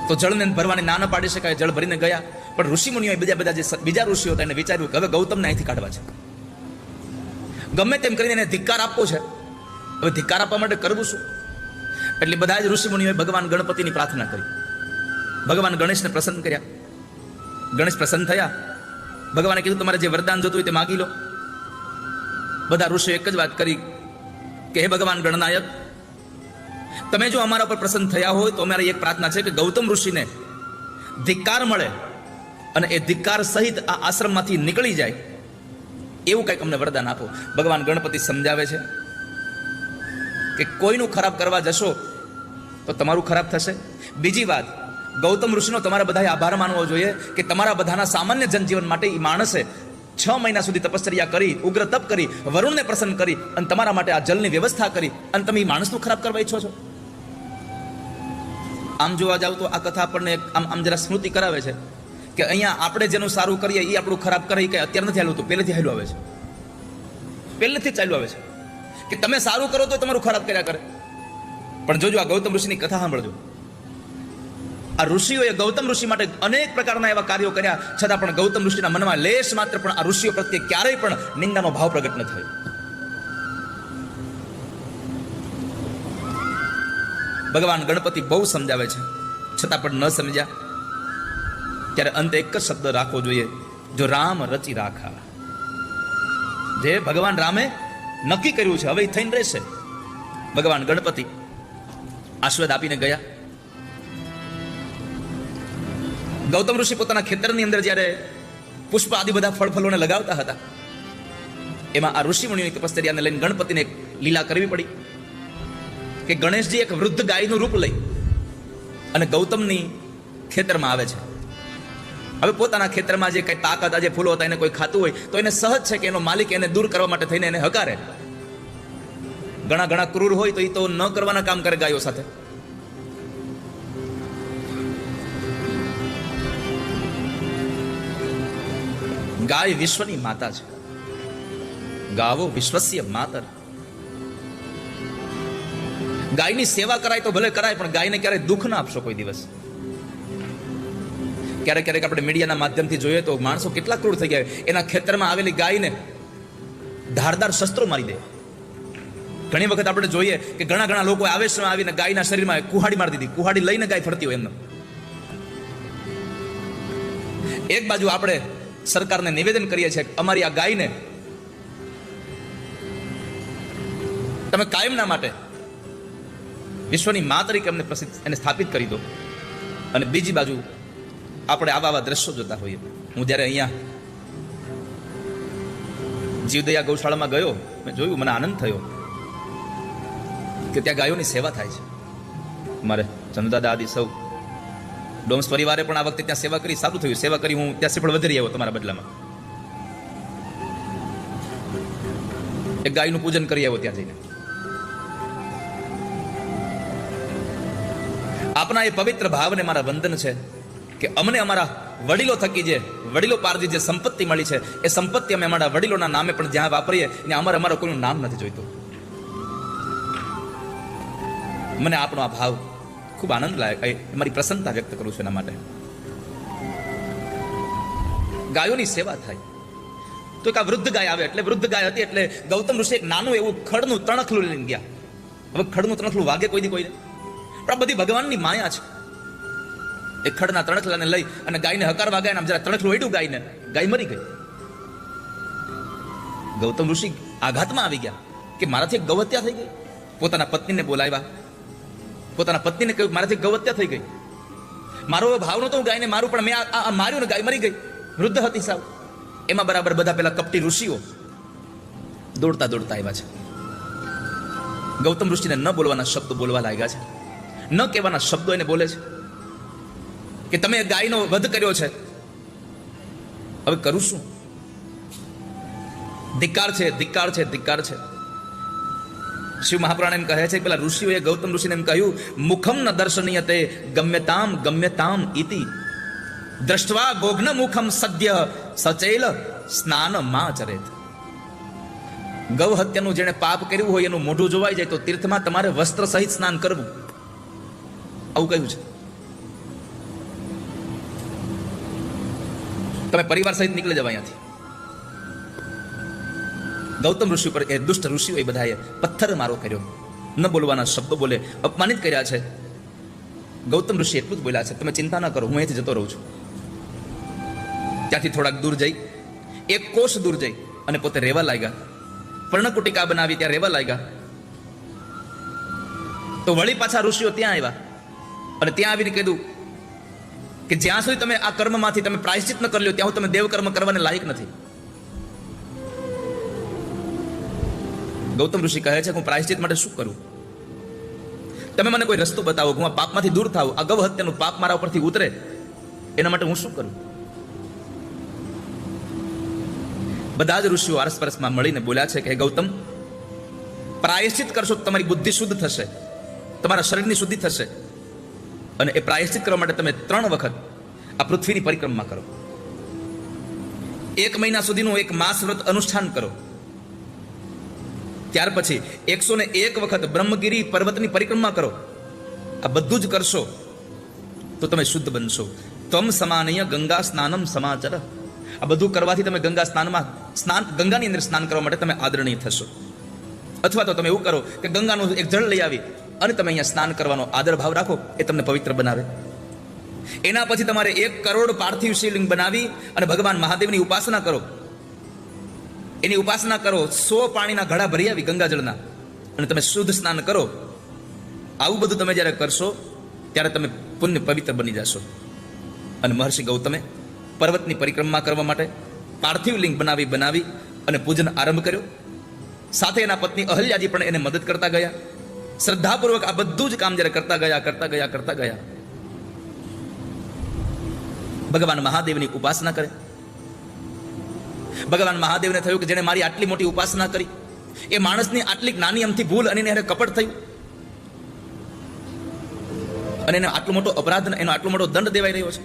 તો જળને ભરવાની ના પાડી શકાય, જળ ભરીને ગયા. પણ ઋષિ મુનિઓએ બીજા ઋષિઓ હતા એને વિચાર્યું કે હવે ગૌતમને અહીંથી કાઢવા છે. ગમે તેમ કરીને એને ધિક્કાર આપવો છે. હવે ધિક્કાર આપવા માટે કરવું શું? એટલે બધા જ ઋષિ મુનિઓએ ભગવાન ગણપતિની પ્રાર્થના કરી. ભગવાન ગણેશને પ્રસન્ન કર્યા. ગણેશ પ્રસન્ન થયા. ભગવાને કીધું તમારે જે વરદાન જોતું હોય તે માગી લો. બધા ઋષિઓ એક જ વાત કરી કે હે ભગવાન ગણનાયક, તમે જો અમારા પર પ્રસન્ન થયા હોય તો અમારી એક પ્રાર્થના છે કે ગૌતમ ઋષિને ધિક્કાર મળે અને એ ધિક્કાર સહિત આ આશ્રમમાંથી નીકળી જાય એવું કંઈક અમને વરદાન આપો. ભગવાન ગણપતિ સમજાવે છે કે કોઈનું ખરાબ કરવા જશો તો તમારું ખરાબ થશે. બીજી વાત, ગૌતમ ઋષિનો તમારા બધાએ આભાર માનવો જોઈએ કે તમારા બધાના સામાન્ય જનજીવન માટે એ માણસે 6 મહિના સુધી તપશ્ચર્યા કરી, ઉગ્ર તપ કરી, વરુણને પ્રસન્ન કરી અને તમારા માટે આ જલની વ્યવસ્થા કરી અને તમે એ માણસનું ખરાબ કરવા ઈચ્છો છો. આમ જોવા જાવ તો આ કથા આપણને આમ જરા સ્મૃતિ કરાવે છે કે અહીંયા આપણે જેનું સારું કરીએ એ આપણું ખરાબ કરે, એ કંઈ અત્યારે નથી હાલ્યું, તો પહેલેથી હાલ્યું આવે છે, પહેલેથી જ ચાલ્યું આવે છે કે તમે સારું કરો તો તમારું ખરાબ કર્યા કરે. પણ જોજો આ ગૌતમ ઋષિની કથા સાંભળજો. આ ઋષિઓએ ગૌતમ ઋષિ માટે અનેક પ્રકારના એવા કાર્યો કર્યા, છતાં પણ ગૌતમ ઋષિના મનમાં લેશ માત્ર પણ આ ઋષિઓ પ્રત્યે ક્યારેય પણ નિંદાનો ભાવ પ્રગટ ન થયો. ભગવાન ગણપતિ બહુ સમજાવે છે, છતાં પણ ન સમજ્યા. ત્યારે અંતે એક જ શબ્દ રાખવો જોઈએ, જો રામ રચી રાખા. જે ભગવાન રામે નક્કી કર્યું છે હવે એ થઈને રહેશે. ભગવાન ગણપતિ આશીર્વાદ આપીને ગયા. ગૌતમ ઋષિ પોતાના ખેતરની અંદર જ્યારે પુષ્પ આદિ બધા ફળ ફલોને લગાવતા હતા, એમાં આ ઋષિ મુનિઓની તપશ્ચર્યાને લઈને ગણપતિને એક લીલા કરવી પડી કે ગણેશજી એક વૃદ્ધ ગાયનું રૂપ લઈ અને ગૌતમની ખેતરમાં આવે છે. હવે પોતાના ખેતરમાં જે કઈ પાક હતા, જે ફૂલો હતા, એને કોઈ ખાતું હોય તો એને સહજ છે કે એનો માલિક એને દૂર કરવા માટે થઈને એને હકારે. ઘણા ક્રૂર હોય તો એ તો ન કરવાના કામ કરે ગાયો સાથે. ગાય વિશ્વની માતા છે. ગાવો વિશ્વસ્ય માતર. ગાયની સેવા કરાય તો ભલે કરાય, પણ ગાયને ક્યારેય દુઃખ ના આપશો કોઈ દિવસ. ક્યારેક આપણે મીડિયાના માધ્યમથી જોઈએ તો માણસો કેટલા ક્રૂર થઈ ગયા. એના ખેતરમાં આવેલી ગાયને ધારદાર શસ્ત્રો મારી દે. ઘણી વખત આપણે જોઈએ કે ઘણા લોકો આવેશમાં આવીને ગાયના શરીરમાં કુહાડી મારી દીધી. કુહાડી લઈને ગાય ફરતી હોય એમને. એક બાજુ આપણે સરકારને નિવેદન કરીએ છીએ કે અમારી આ ગાયને તમે કાયમના માટે વિશ્વની મા તરીકે અમને પ્રસિદ્ધ એને સ્થાપિત કરી દો. અને બીજી બાજુ આપણે આવા દ્રશ્યો જોતા હોઈએ. હું જ્યારે અહીંયા જીવદયા ગૌશાળામાં ગયો, મેં જોયું, મને આનંદ થયો કે ત્યાં ગાયોની સેવા થાય છે. મારે ચંદુદાદા આદિ સૌ ડોમ્સ પરિવારે પણ આ વખતે ત્યાં સેવા કરી. સારું થયું, સેવા કરી. હું ત્યાં સફળ વધારી આવ્યો તમારા બદલામાં. એક ગાયનું પૂજન કરી આવ્યો ત્યાં જઈને. આપના એ પવિત્ર ભાવને મારા વંદન છે કે અમને અમારા વડીલો થકી જે વડીલો પારજી જે સંપત્તિ મળી છે, એ સંપત્તિ અમે અમારા વડીલોના નામે પણ જ્યાં વાપરીએ ને અમારા કોઈનું નામ નથી જોઈતું. મને આપણો આ ભાવ ખૂબ આનંદ લાગે, મારી પ્રસન્નતા વ્યક્ત કરું છું એના માટે. ગાયોની સેવા થાય તો એક આ વૃદ્ધ ગાય આવે, એટલે વૃદ્ધ ગાય હતી એટલે ગૌતમ ઋષિ એક નાનું એવું ખડનું તણખલું લઈને ગયા. હવે ખડનું તણખલું વાગે કોઈને, પણ આ બધી ભગવાનની માયા છે. એ ખડના તણખલાને લઈ અને ગાયને હકાર વાગ્યા, આમ જરા તણખલું વેડ્યું ગાયને, ગાય મરી ગઈ. ગૌતમ ઋષિ આઘાતમાં આવી ગયા કે મારાથી એક ગૌહત્યા થઈ ગઈ. પોતાના પત્નીને બોલાવ્યા, પોતાના પત્નીને કહ્યું મારાથી ગૌહત્યા થઈ ગઈ. મારો ભાવ નતો હું ગાયને મારું, પણ મેં આ માર્યું ને ગાય મરી ગઈ. વૃદ્ધ હતી સાવ. એમાં બરાબર બધા પેલા કપટી ઋષિઓ દોડતા દોડતા આવ્યા છે. ગૌતમ ઋષિને ન બોલવાના શબ્દો બોલવા લાગ્યા છે, ન કહેવાના શબ્દો એને બોલે છે કે તમે ગાયનો વધ કર્યો છે, હવે કરું શું? ધિક્કાર છે, ધિક્કાર છે, ધિક્કાર છે. શિવ મહાપુરાણ એમ કહે છે કે પેલા ઋષિઓએ ગૌતમ ઋષિને એમ કહ્યું, મુખમ ન દર્શનીયતે ગમ્યતામ ગમ્યતામ ઇતિ દ્રષ્ટવા ગોઘ્ન મુખમ સદ્ય સચૈલ સ્નાન માં ચરેત. ગૌ હત્યાનું જેણે પાપ કર્યું હોય એનું મોઢું જોવાઈ જાય તો તીર્થમાં તમારે વસ્ત્ર સહિત સ્નાન કરવું, આવું કહ્યું છે. તમે પરિવાર સહિત નીકળી જવા અહીંયાથી. ગૌતમ ઋષિ પર એ દુષ્ટ ઋષિઓ એ બધાએ પથ્થર મારો કર્યો, ન બોલવાના શબ્દો બોલે, અપમાનિત કર્યા છે. ગૌતમ ઋષિ એટલું જ બોલ્યા છે, તમે ચિંતા ન કરો, હું અહીંથી જતો રહું છું. ત્યાંથી થોડાક દૂર જઈ, એક કોષ દૂર જઈ અને પોતે રહેવા લાગ્યા. પર્ણકુટિકા બનાવી ત્યાં રહેવા લાગ્યા. તો વળી પાછા ઋષિઓ ત્યાં આવ્યા અને ત્યાં આવીને કીધું કે જ્યાં સુધી તમે આ કર્મમાંથી તમે પ્રાયશ્ચિત ન કરી લો ત્યાં તમે દેવ કર્મ કરવાને લાયક નથી. ગૌતમ ઋષિ કહે છે કે હું પ્રાયશ્ચિત માટે શું કરું? તમે મને કોઈ રસ્તો બતાવો, હું આ પાપમાંથી દૂર થાવ, આ ગૌ હત્યાનું પાપ મારા ઉપરથી ઉતરે, એના માટે હું શું કરું? બધા જ ઋષિઓ આરસપરસમાં મળીને બોલ્યા છે કે ગૌતમ, પ્રાયશ્ચિત કરશો તો તમારી બુદ્ધિ શુદ્ધ થશે, તમારા શરીરની શુદ્ધિ થશે. અને એ પ્રાયશ્ચિત કરવા માટે તમે 3 વખત આ પૃથ્વીની પરિક્રમા કરો. 1 મહિના સુધીનું એક માસ વ્રત અનુષ્ઠાન કરો. ત્યાર પછી 101 વખત બ્રહ્મગીરી પર્વતની પરિક્રમા કરો. આ બધું જ કરશો તો તમે શુદ્ધ બનશો. તમ સમાનય ગંગા સ્નાનમ સમાચર. આ બધું કરવાથી તમે ગંગાની અંદર સ્નાન કરવા માટે તમે આદરણીય થશો. અથવા તો તમે એવું કરો કે ગંગાનું એક જળ લઈ આવી અને તમે અહીંયા સ્નાન કરવાનો આદર ભાવ રાખો, એ તમને પવિત્ર બનાવે. એના પછી તમારે 1 કરોડ પાર્થિવ શિવલિંગ બનાવી અને ભગવાન મહાદેવની ઉપાસના કરો. એની ઉપાસના કરો, 100 પાણીના ઘડા ભરી આવી ગંગાજળના, અને તમે શુદ્ધ સ્નાન કરો. આવું બધું તમે જ્યારે કરશો ત્યારે તમે પુણ્ય પવિત્ર બની જશો. અને મહર્ષિ ગૌતમે પર્વતની પરિક્રમા કરવા માટે પાર્થિવ લિંગ બનાવી અને પૂજન આરંભ કર્યો. સાથે એના પત્ની અહલ્યાજી પણ એને મદદ કરતા ગયા. શ્રદ્ધાપૂર્વક આ બધું જ કામ જ્યારે કરતા ગયા ભગવાન મહાદેવની ઉપાસના કરે. ભગવાન મહાદેવને થયું કે જેણે મારી આટલી મોટી ઉપાસના કરી, એ માણસની આટલી નાની અમથી ભૂલ અને એને કપટ થયું અને એને આટલો મોટો અપરાધ, એનો આટલો મોટો દંડ દેવાઈ રહ્યો છે.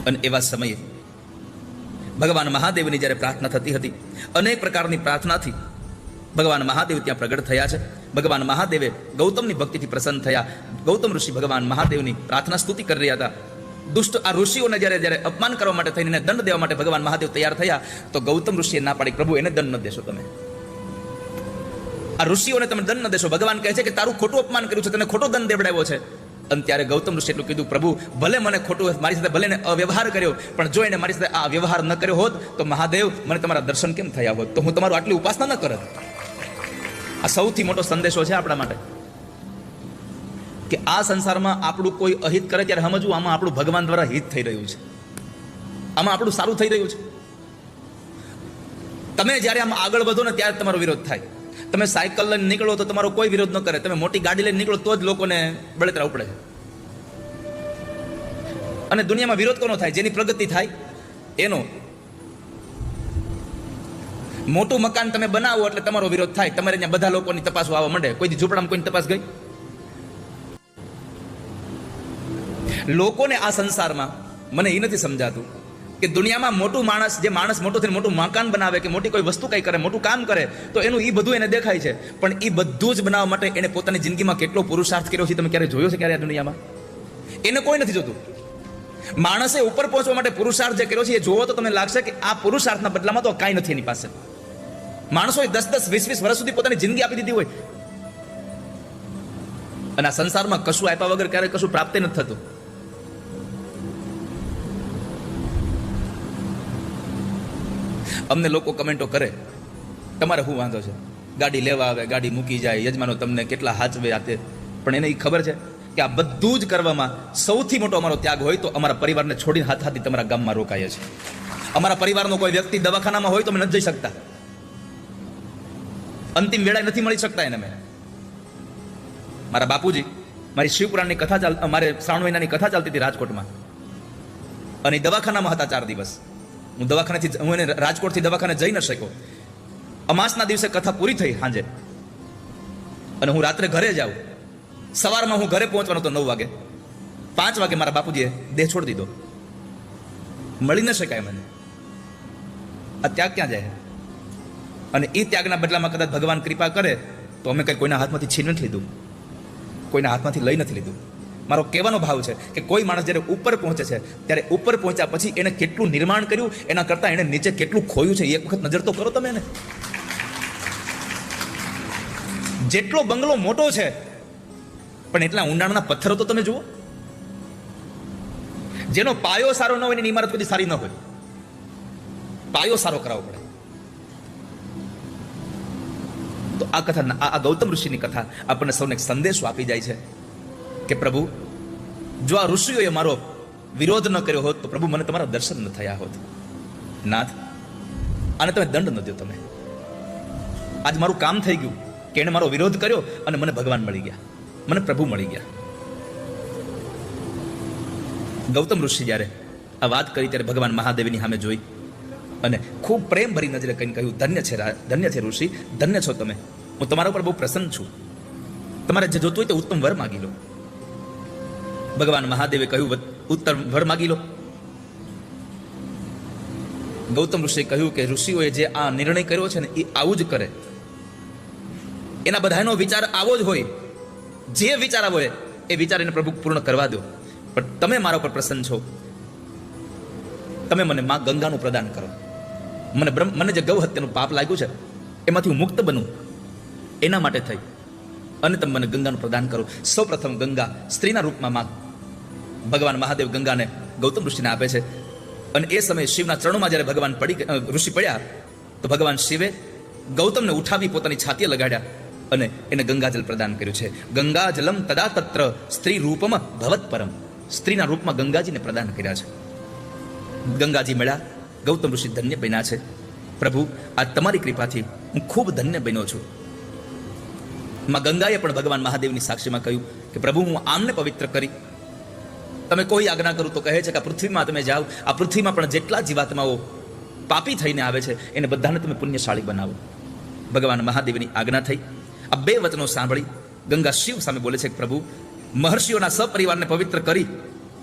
અને એવા સમયે ભગવાન મહાદેવની જ્યારે પ્રાર્થના થતી હતી, અનેક પ્રકારની પ્રાર્થનાથી ભગવાન મહાદેવ ત્યાં પ્રગટ થયા છે. ભગવાન મહાદેવે ગૌતમની ભક્તિથી પ્રસન્ન થયા. ગૌતમ ઋષિ ભગવાન મહાદેવની પ્રાર્થના સ્તુતિ કરી રહ્યા હતા. દુષ્ટ આ ઋષિઓને જ્યારે અપમાન કરવા માટે થઈને દંડ દેવા માટે ભગવાન મહાદેવ તૈયાર થયા, તો ગૌતમ ઋષિએ ના પાડી, પ્રભુ એને દંડ ન દેશો, તમે આ ઋષિઓને તમે દંડ ન દેશો. ભગવાન કહે છે કે તારું ખોટું અપમાન કર્યું છે, તને ખોટો દંડ દેવડાવ્યો છે, અને ત્યારે ગૌતમ ઋષિ એટલું કીધું, પ્રભુ ભલે મને ખોટું મારી સાથે ભલે અવ્યવહાર કર્યો, પણ જો એને મારી સાથે આ વ્યવહાર ન કર્યો હોત તો મહાદેવ મને તમારા દર્શન કેમ થયા હોત, તો હું તમારું આટલી ઉપાસના ન કરત. આ સૌથી મોટો સંદેશો છે આપણા માટે કે આ સંસારમાં આપણું કોઈ અહિત કરે ત્યારે સમજવું આમાં આપણું ભગવાન દ્વારા હિત થઈ રહ્યું છે, આમાં આપણું સારું થઈ રહ્યું છે. તમે જ્યારે આમ આગળ વધો ને ત્યારે તમારો વિરોધ થાય. તમે સાયકલ લઈને નીકળો તો તમારો કોઈ વિરોધ ન કરે, તમે મોટી ગાડી લઈને નીકળો તો જ લોકોને બળતરા ઉપડે છે. અને દુનિયામાં વિરોધ કોનો થાય? જેની પ્રગતિ થાય એનો. મોટું મકાન તમે બનાવો એટલે તમારો વિરોધ થાય, તમારે ત્યાં બધા લોકોની તપાસો આવવા માંડે. કોઈ ઝૂંપડામાં કોઈની તપાસ ગઈ? લોકોને આ સંસારમાં મને એ નથી સમજાતું કે દુનિયામાં મોટું માણસ, જે માણસ મોટું થઈને મોટું મકાન બનાવે કે મોટી કોઈ વસ્તુ કંઈ કરે, મોટું કામ કરે, તો એનું એ બધું એને દેખાય છે, પણ એ બધું જ બનાવવા માટે એને પોતાની જિંદગીમાં કેટલો પુરુષાર્થ કર્યો છે તમે ક્યારે જોયો છે? ક્યારે આ દુનિયામાં એને કોઈ નથી જોતું. માણસે ઉપર પહોંચવા માટે પુરુષાર્થ જે કર્યો છે એ જોવો તો તમને લાગશે કે આ પુરુષાર્થના બદલામાં તો કાંઈ નથી એની પાસે. માણસોએ 10-10, 20-20 વર્ષ સુધી પોતાની જિંદગી આપી દીધી હોય, અને આ સંસારમાં કશું આપ્યા વગર ક્યારે કશું પ્રાપ્ત નથી થતું. અમને લોકો કમેન્ટો કરે, તમારે શું વાંધો છે? ગાડી લેવા આવે, ગાડી મૂકી જાય, યજમાનો તમને કેટલા હાચવે આપે, પણ એને એ ખબર છે કે આ બધું જ કરવામાં સૌથી મોટો અમારો ત્યાગ હોય તો અમારા પરિવારને છોડીને હાથથી તમારા ગામમાં રોકાય છે. અમારા પરિવારનો કોઈ વ્યક્તિ દવાખાનામાં હોય તો અમે નથી જઈ શકતા, અંતિમ વેળાએ નથી મળી શકતા એને. મેં મારા બાપુજી, મારી શિવપુરાણની કથા મારે શ્રાવણ મહિનાની કથા ચાલતી હતી રાજકોટમાં, અને દવાખાનામાં હતા 4 દિવસ. હું એને રાજકોટથી દવાખાને જઈ ન શક્યો. અમાસના દિવસે કથા પૂરી થઈ સાંજે, અને હું રાત્રે ઘરે જાઉં. સવારમાં હું ઘરે પહોંચવાનો તો 9 વાગે. 5 વાગે મારા બાપુજીએ દેહ છોડી દીધો. મળી ન શકાય મને. આ ત્યાગ ક્યાં જાય? અને એ ત્યાગના બદલામાં કદાચ ભગવાન કૃપા કરે તો અમે કંઈ કોઈના હાથમાંથી છીન નથી લીધું, કોઈના હાથમાંથી લઈ નથી લીધું. મારો કહેવાનો ભાવ છે કે કોઈ માણસ જ્યારે ઉપર પહોંચે છે ત્યારે ઉપર પહોંચ્યા પછી એને કેટલું નિર્માણ કર્યું એના કરતાં એણે નીચે કેટલું ખોયું છે એક વખત નજર તો કરો તમે એને. જેટલો બંગલો મોટો છે પણ એટલા ઊંડાણના પથ્થરો તો તમે જુઓ. જેનો પાયો સારો ન હોય એની ઇમારત કદી સારી ન હોય. પાયો સારો કરાવવો પડે. તો આ કથા, આ ગૌતમ ઋષિની કથા આપણને સૌને એક સંદેશો આપી જાય છે કે પ્રભુ, જો આ ઋષિઓએ મારો વિરોધ ન કર્યો હોત તો પ્રભુ મને તમારા દર્શન ન થયા હોત. નાથ, આને તમે દંડ ન દો. તમે આજ મારું કામ થઈ ગયું કે એને મારો વિરોધ કર્યો અને મને ભગવાન મળી ગયા, મને પ્રભુ મળી ગયા. ગૌતમ ઋષિ જ્યારે આ વાત કરી ત્યારે ભગવાન મહાદેવની સામે જોઈ અને ખૂબ પ્રેમ ભરી નજરે કહીને કહ્યું, ધન્ય છે ઋષિ, ધન્ય છો તમે. હું તમારા ઉપર બહુ પ્રસન્ન છું. તમારે જે જોતું હોય તે ઉત્તમ વર માગી લો. ભગવાન મહાદેવે કહ્યું, ઉત્તમ વર માગી લો. ગૌતમ ઋષિએ કહ્યું કે ઋષિઓએ જે આ નિર્ણય કર્યો છે ને એ આવું જ કરે. એના બધાનો વિચાર આવો જ હોય. જે વિચાર આવો હોય એ વિચાર એને પ્રભુ પૂર્ણ કરવા દો. પણ તમે મારા ઉપર પ્રસન્ન છો, તમે મને માં ગંગાનું પ્રદાન કરો. મને જે ગૌ હત્યાનું પાપ લાગ્યું છે એમાંથી હું મુક્ત બનું, એના માટે થઈ અને તમે મને ગંગાનું પ્રદાન કરો. સૌ પ્રથમ ગંગા સ્ત્રીના રૂપમાં માં ભગવાન મહાદેવ ગંગાને ગૌતમ ઋષિને આપે છે. અને એ સમયે શિવના ચરણોમાં જ્યારે ભગવાન ઋષિ પડ્યા તો ભગવાન શિવે ગૌતમને ઉઠાવી પોતાની છાતીએ લગાડ્યા અને એને ગંગાજલ પ્રદાન કર્યું છે. ગંગાજલમ તદા તત્ર સ્ત્રી રૂપમ ભવત પરમ. સ્ત્રીના રૂપમાં ગંગાજીને પ્રદાન કર્યા છે. ગંગાજી મળ્યા, ગૌતમ ઋષિ ધન્ય બન્યા છે. પ્રભુ, આ તમારી કૃપાથી હું ખૂબ ધન્ય બન્યો છું. માં ગંગાએ પણ ભગવાન મહાદેવની સાક્ષીમાં કહ્યું કે પ્રભુ, હું આમને પવિત્ર કરી, તમે કોઈ આજ્ઞા કરું તો કહે છે કે આ પૃથ્વીમાં તમે જાઓ, આ પૃથ્વીમાં પણ જેટલા જીવાત્માઓ પાપી થઈને આવે છે એને બધાને તમે પુણ્યશાળી બનાવો. ભગવાન મહાદેવની આજ્ઞા થઈ. આ 2 વચનો સાંભળી ગંગા શિવ સામે બોલે છે કે પ્રભુ, મહર્ષિઓના સપરિવારને પવિત્ર કરી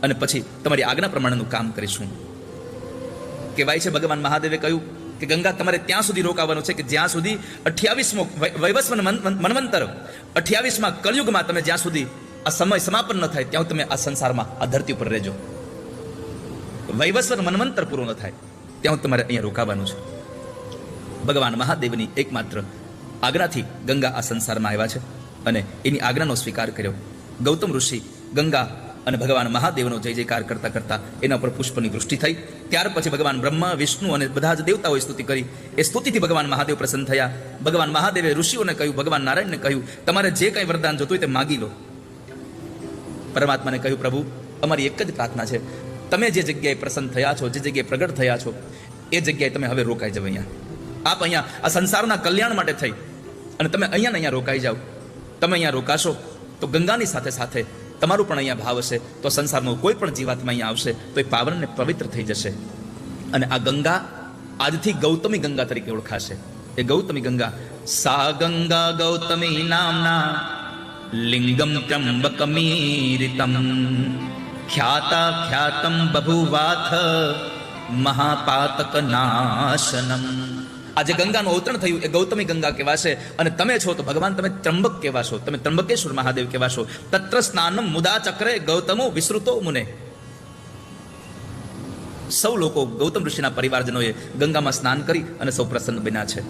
અને પછી તમારી આજ્ઞા પ્રમાણેનું કામ કરીશું. કહેવાય છે ભગવાન મહાદેવે કહ્યું કે ગંગા, તમારે ત્યાં સુધી રોકાવાનું છે કે જ્યાં સુધી 28મો વૈવસ્વત મન્વંતર, 28મા કલયુગમાં તમે જ્યાં સુધી આ સમય સમાપન ન થાય ત્યાં તમે આ સંસારમાં, આ ધરતી ઉપર રહેજો. વૈવસ્વત મન્વંતર પૂરો ન થાય ત્યાં તમારે અહીંયા રોકાવાનું છે. ભગવાન મહાદેવની એકમાત્ર આજ્ઞાથી ગંગા આ સંસારમાં આવ્યા છે અને એની આજ્ઞાનો સ્વીકાર કર્યો. ગૌતમ ઋષિ ગંગા અને ભગવાન મહાદેવનો જય જયકાર કરતા કરતા એના પર પુષ્પની વૃષ્ટિ થઈ. ત્યાર પછી ભગવાન બ્રહ્મા, વિષ્ણુ અને બધા જ દેવતાઓએ સ્તુતિ કરી. એ સ્તુતિથી ભગવાન મહાદેવ પ્રસન્ન થયા. ભગવાન મહાદેવે ઋષિઓને કહ્યું, ભગવાન નારાયણને કહ્યું, તમારે જે કંઈ વરદાન જોતું હોય તે માગી લો. પરમાત્માને કહ્યું, પ્રભુ અમારી એક જ પ્રાર્થના છે, તમે જે જગ્યાએ પ્રસન્ન થયા છો, જે જગ્યાએ પ્રગટ થયા છો, એ જગ્યાએ તમે હવે રોકાઈ જાવ. અહીંયા આપ અહીંયા આ સંસારના કલ્યાણ માટે થઈ અને તમે અહીંયા ને અહીંયા રોકાઈ જાઓ. તમે અહીંયા રોકાશો તો ગંગાની સાથે સાથે તમારું પણ અહીંયા ભાવ હશે, તો સંસારનો કોઈ પણ જીવાત્મા અહીંયા આવશે તો એ પાવન અને પવિત્ર થઈ જશે. અને આ ગંગા આજથી ગૌતમી ગંગા તરીકે ઓળખાશે. એ ગૌતમી ગંગા, સા ગંગા ગૌતમી નામના લિંગમ ત્રંબકમીરિતમ ખ્યાતા ખ્યાતમ બભુવાથ મહાપાતક નાશનમ. આજે ગંગાનું અવતરણ થયું એ ગૌતમી ગંગા કહેવાશે. અને તમે છો તો ભગવાન તમે ત્રંબક કહેવાશો, તમે ત્રંબકેશ્વર મહાદેવ કહેવાશો. તત્ર સ્નાનમ મુદા ચક્રે ગૌતમો વિસ્તૃતો મુને. સૌ લોકો ગૌતમ ઋષિના પરિવારજનોએ ગંગામાં સ્નાન કરી અને સૌ પ્રસન્ન બન્યા છે.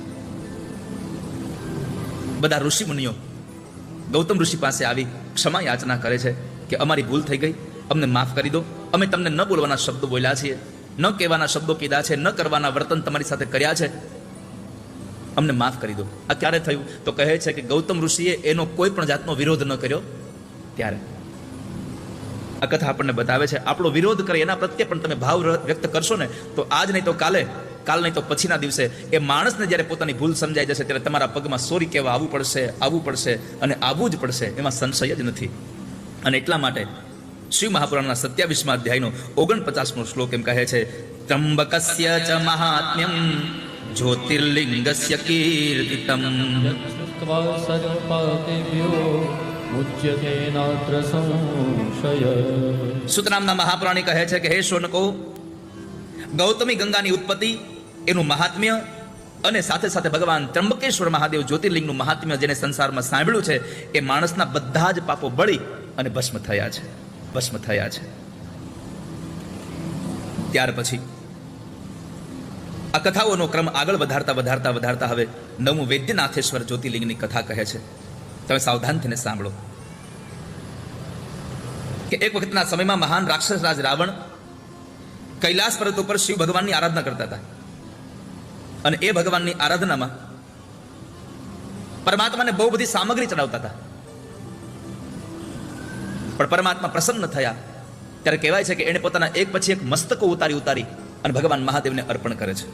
બધા ઋષિ મુનિઓ ગૌતમ ઋષિ પાસે આવી ક્ષમા યાચના કરે છે કે અમારી ભૂલ થઈ ગઈ, અમને માફ કરી દો. અમે તમને ન બોલવાના શબ્દો બોલ્યા છીએ, ન કહેવાના શબ્દો કીધા છે, ન કરવાના વર્તન તમારી સાથે કર્યા છે, અમને માફ કરી દો. આ ક્યારે થયું? તો કહે છે કે ગૌતમ ઋષિએ એનો કોઈ પણ જાતનો વિરોધ ન કર્યો ત્યારે. આ કથા આપણને બતાવે છે આપણો વિરોધ કરે એના પ્રત્યે પણ તમે ભાવ વ્યક્ત કરશો ને તો આજ નહીં તો કાલે, કાલ નહીં તો પછીના દિવસે એ માણસને જ્યારે પોતાની ભૂલ સમજાઈ જશે ત્યારે તમારા પગમાં સોરી કહેવા આવવું પડશે અને આવવું જ પડશે, એમાં સંશય જ નથી. અને એટલા માટે શિવ મહાપુરાણના 27મા અધ્યાયનો 49મો શ્લોક એમ કહે છે, ત્રંબકસ્ય ચ મહાત્મ્યમ જ્યોતિર્લિંગસ્ય કીર્તિતમ યત્વા સર્વપાપેભ્યો મુચ્યતે નાત્ર સંશય. સુતનામના મહાપુરાણી કહે છે કે હે શૌનકો, ગૌતમી ગંગાની ઉત્પત્તિ, એનું મહાત્મ્ય અને સાથે સાથે ભગવાન ત્રંબકેશ્વર મહાદેવ જ્યોતિર્લિંગનું મહાત્મ્ય જેને સંસારમાં સાંભળ્યું છે એ માણસના બધા જ પાપો બળી અને ભસ્મ થયા છે. ત્યાર પછી આ કથાઓનો ક્રમ આગળ વધારતા હવે 9મું વૈદ્યનાથેશ્વર જ્યોતિર્લિંગની કથા કહે છે. તમે સાવધાન થઈને સાંભળો કે એક વખતના સમયમાં મહાન રાક્ષસ રાજ રાવણ કૈલાસ પર્વત ઉપર શિવ ભગવાનની આરાધના કરતા હતા. અને એ ભગવાનની આરાધનામાં પરમાત્માને બહુ બધી સામગ્રી ચડાવતા હતા. પણ પરમાત્મા પ્રસન્ન થયા ત્યારે કહેવાય છે કે એણે પોતાના એક પછી એક મસ્તકો ઉતારી અને ભગવાન મહાદેવને અર્પણ કરે છે.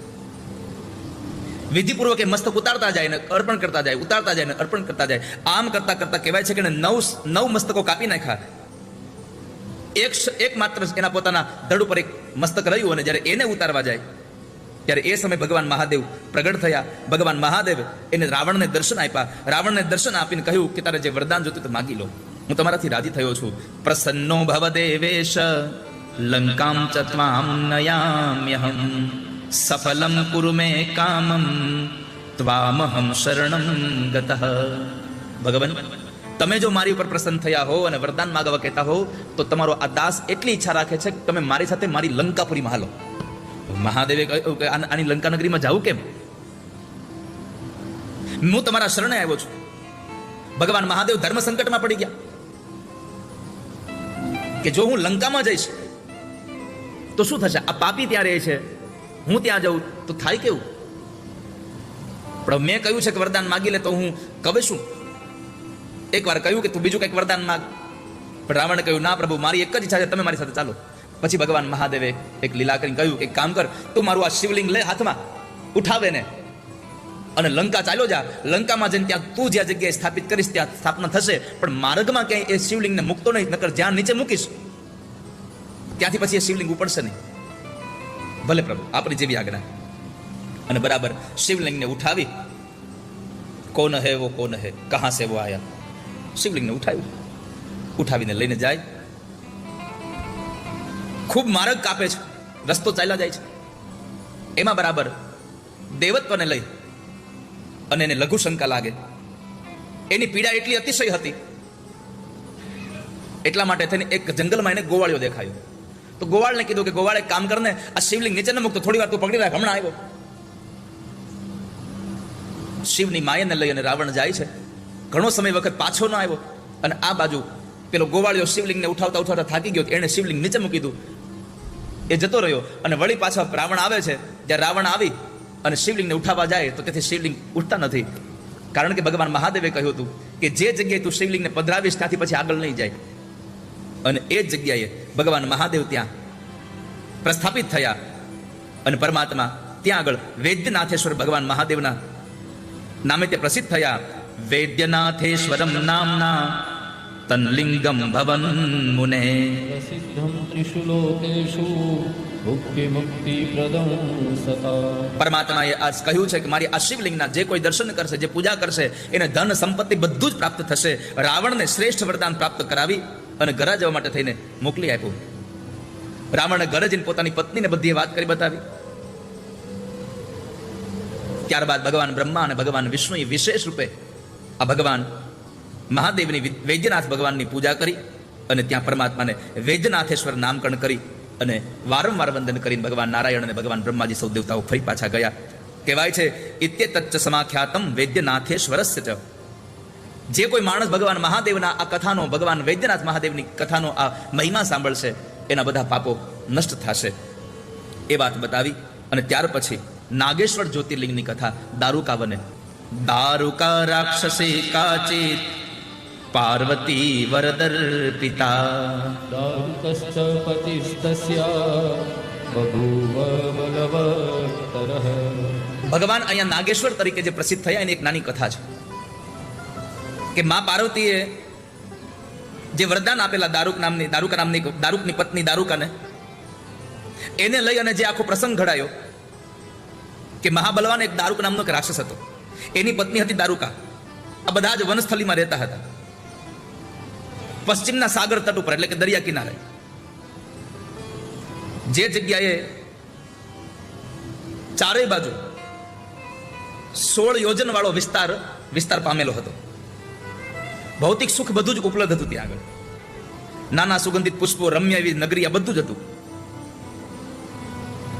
વિધિપૂર્વક એ મસ્તક ઉતારતા જાય ને અર્પણ કરતા જાય, ઉતારતા જાય ને અર્પણ કરતા જાય. આમ કરતા કરતા કહેવાય છે કે એને 9 મસ્તકો કાપી નાખ્યા. એક માત્ર એના પોતાના ધડ ઉપર એક મસ્તક રહ્યું અને જ્યારે એને ઉતારવા જાય ત્યારે એ સમય ભગવાન મહાદેવ પ્રગટ થયા. ભગવાન મહાદેવ એને રાવણને દર્શન આપ્યા. રાવણને દર્શન આપીને કહ્યું કે તારે જે વરદાન જોતું તો માગી લો, હું તમારાથી રાજી થયો છું. પ્રસન્નો ભવ દેવેશ લંકામ ચ ત્વામ નયામ્યહમ સફલમ કુરુ મે કામમ ત્વામહમ શરણમ ગતઃ. ભગવાન, તમે જો મારી ઉપર પ્રસન્ન થયા હો અને વરદાન માગવા કહેતા હો તો તમારો આ દાસ એટલી ઈચ્છા રાખે છે કે તમે મારી સાથે મારી લંકાપુરીમાં હાલો. મહાદેવે કહ્યું કે આની લંકા નગરીમાં જાવું કેમ? હું તમારા શરણે આવ્યો છું. ભગવાન મહાદેવ ધર્મ સંકટમાં પડી ગયા કે જો હું લંકામાં જઈશ તો શું થશે? આ પાપી ત્યાં રહે છે, હું ત્યાં જાઉં તો થાય કેવું? પણ મેં કહ્યું છે કે વરદાન માગી લે તો હું કવે શું? એકવાર કહ્યું કે તું બીજું કંઈક વરદાન માગ. પણ રાવણે કહ્યું ના પ્રભુ, મારી એક જ ઈચ્છા છે, તમે મારી સાથે ચાલો. પછી ભગવાન મહાદેવે એક લીલા કરીને કહ્યું કે કામ કર, તું મારું આ શિવલિંગ લે હાથમાં, ઉઠાવે ને અને લંકા ચાલ્યો જા. લંકામાં જઈને ત્યાં તું જ્યાં જગ્યાએ સ્થાપિત કરીશ ત્યાં સ્થાપના થશે, પણ માર્ગમાં ક્યાંય એ શિવલિંગને મૂકતો નહીં, નકર જ્યાં નીચે મૂકીશ ત્યાંથી પછી એ શિવલિંગ ઉપડશે નહીં. ભલે પ્રભુ, આપણી જેવી આજ્ઞા. અને બરાબર શિવલિંગને ઉઠાવી, કોન હે વો કોન હે, કહા સે વો આયા. શિવલિંગને ઉઠાવીને લઈને જાય. ખૂબ માર્ગ કાપે છે, રસ્તો ચાલ્યા જાય છે. એમાં બરાબર દેવત્વને લઈ અને એને લઘુ શંકા લાગે. એની પીડા એટલી અતિશય હતી એટલા માટે થઈને એક જંગલમાં એને ગોવાળિયો દેખાયો. તો ગોવાળને કીધું કે ગોવાળે કામ કરને, આ શિવલિંગ નીચે ન મૂકતો, થોડી વાર તું પકડી રાખ, હમણાં આવ્યો. શિવની માયાને લઈ અને રાવણ જાય છે. ઘણો સમય વખત પાછો ન આવ્યો અને આ બાજુ પેલો ગોવાળિયો શિવલિંગને ઉઠાવતા ઉઠાવતા થાકી ગયો, એણે શિવલિંગ નીચે મૂકી દીધું, એ જતો રહ્યો. અને વળી પાછા રાવણ આવે છે. જ્યારે રાવણ આવી અને શિવલિંગને ઉઠાવવા જાય તો તેથી શિવલિંગ ઉઠતા નથી. કારણ કે ભગવાન મહાદેવે કહ્યું હતું કે જે જગ્યાએ તું શિવલિંગને પધરાવીશ ત્યાંથી પછી આગળ નહીં જાય. અને એ જ જગ્યાએ ભગવાન મહાદેવ ત્યાં પ્રસ્થાપિત થયા અને પરમાત્મા ત્યાં આગળ વૈદ્યનાથેશ્વર ભગવાન મહાદેવના નામે તે પ્રસિદ્ધ થયા. વૈદ્યનાથેશ્વરમ નામના તન્લિંગમ ભવન મુને. પ્રસિદ્ધમ ત્રિષુ લોકેષુ ભુક્તિ મુક્તિ પ્રદમ સતા. પરમાત્માએ આજ કહ્યું છે કે મારી આ શિવલિંગના જે કોઈ દર્શન કરશે, જે પૂજા કરશે, એને ધન સંપત્તિ બધું જ પ્રાપ્ત થશે. રાવણને શ્રેષ્ઠ વરદાન પ્રાપ્ત કરાવી અને ઘરે જવા માટે થઈને મોકલી આપ્યું. રાવણે ઘરે જઈને પોતાની પત્નીને બધી વાત કરી બતાવી. ત્યારબાદ ભગવાન બ્રહ્મા અને ભગવાન વિષ્ણુએ વિશેષ રૂપે આ ભગવાન મહાદેવની વૈદ્યનાથ ભગવાનની પૂજા કરી અને ત્યાં પરમાત્માને વૈદ્યનાથેશ્વર નામકરણ કરી અને વારંવાર વંદન કરીને ભગવાન નારાયણ અને ભગવાન બ્રહ્માજી સૌ દેવતાઓ ફરી પાછા ગયા. કહેવાય છે ઇત્યેતચ્ચ સમાખ્યાતમ વૈદ્યનાથેશ્વરસ્ય ચ. જે કોઈ માણસ ભગવાન મહાદેવના આ કથાનો, ભગવાન વૈદ્યનાથ મહાદેવની કથાનો આ મહિમા સાંભળશે એના બધા પાપો નષ્ટ થશે. એ વાત બતાવી અને ત્યાર પછી નાગેશ્વર જ્યોતિર્લિંગની કથા દારૂકા બને. દારૂકા રાક્ષસી કાચિત પાર્વતી વરદર્પિતા. દારુકશ્ચ પતિસ્તસ્યા બભૂવ બલવત્તરઃ. ભગવાન અહીંયા નાગેશ્વર તરીકે જે પ્રસિદ્ધ થયા એની એક નાની કથા છે કે મા પાર્વતીએ જે વરદાન આપેલા દારૂકની પત્ની દારૂકાને, એને લઈ અને જે આખો પ્રસંગ ઘડાયો કે મહાબલવાન એક દારૂક નામનો એક રાક્ષસ હતો, એની પત્ની હતી દારૂકા. આ બધા જ વનસ્થલીમાં રહેતા હતા, પશ્ચિમના સાગર તટ ઉપર, એટલે કે દરિયા કિનારે. જે જગ્યાએ ચારેય બાજુ 16 યોજન વાળો વિસ્તાર પામેલો હતો. ભૌતિક સુખ બધું જ ઉપલબ્ધ હતું ત્યાં આગળ. નાના સુગંધિત પુષ્પો, રમ્ય એવી નગરી, આ બધું જ હતું.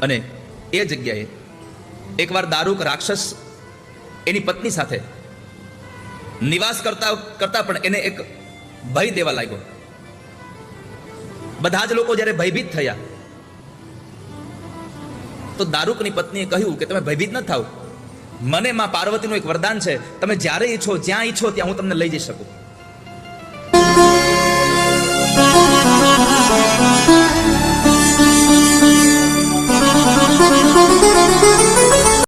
અને એ જગ્યાએ એકવાર દારૂક રાક્ષસ એની પત્ની સાથે નિવાસ કરતા પણ એને એક ભય દેવા લાગ્યો. બધા જ લોકો જ્યારે ભયભીત થયા તો દારૂકની પત્નીએ કહ્યું કે તમે ભયભીત ન થાવ, મને માં પાર્વતીનું એક વરદાન છે, તમે જ્યારે ઈચ્છો, જ્યાં ઈચ્છો ત્યાં હું તમને લઈ જઈ શકું.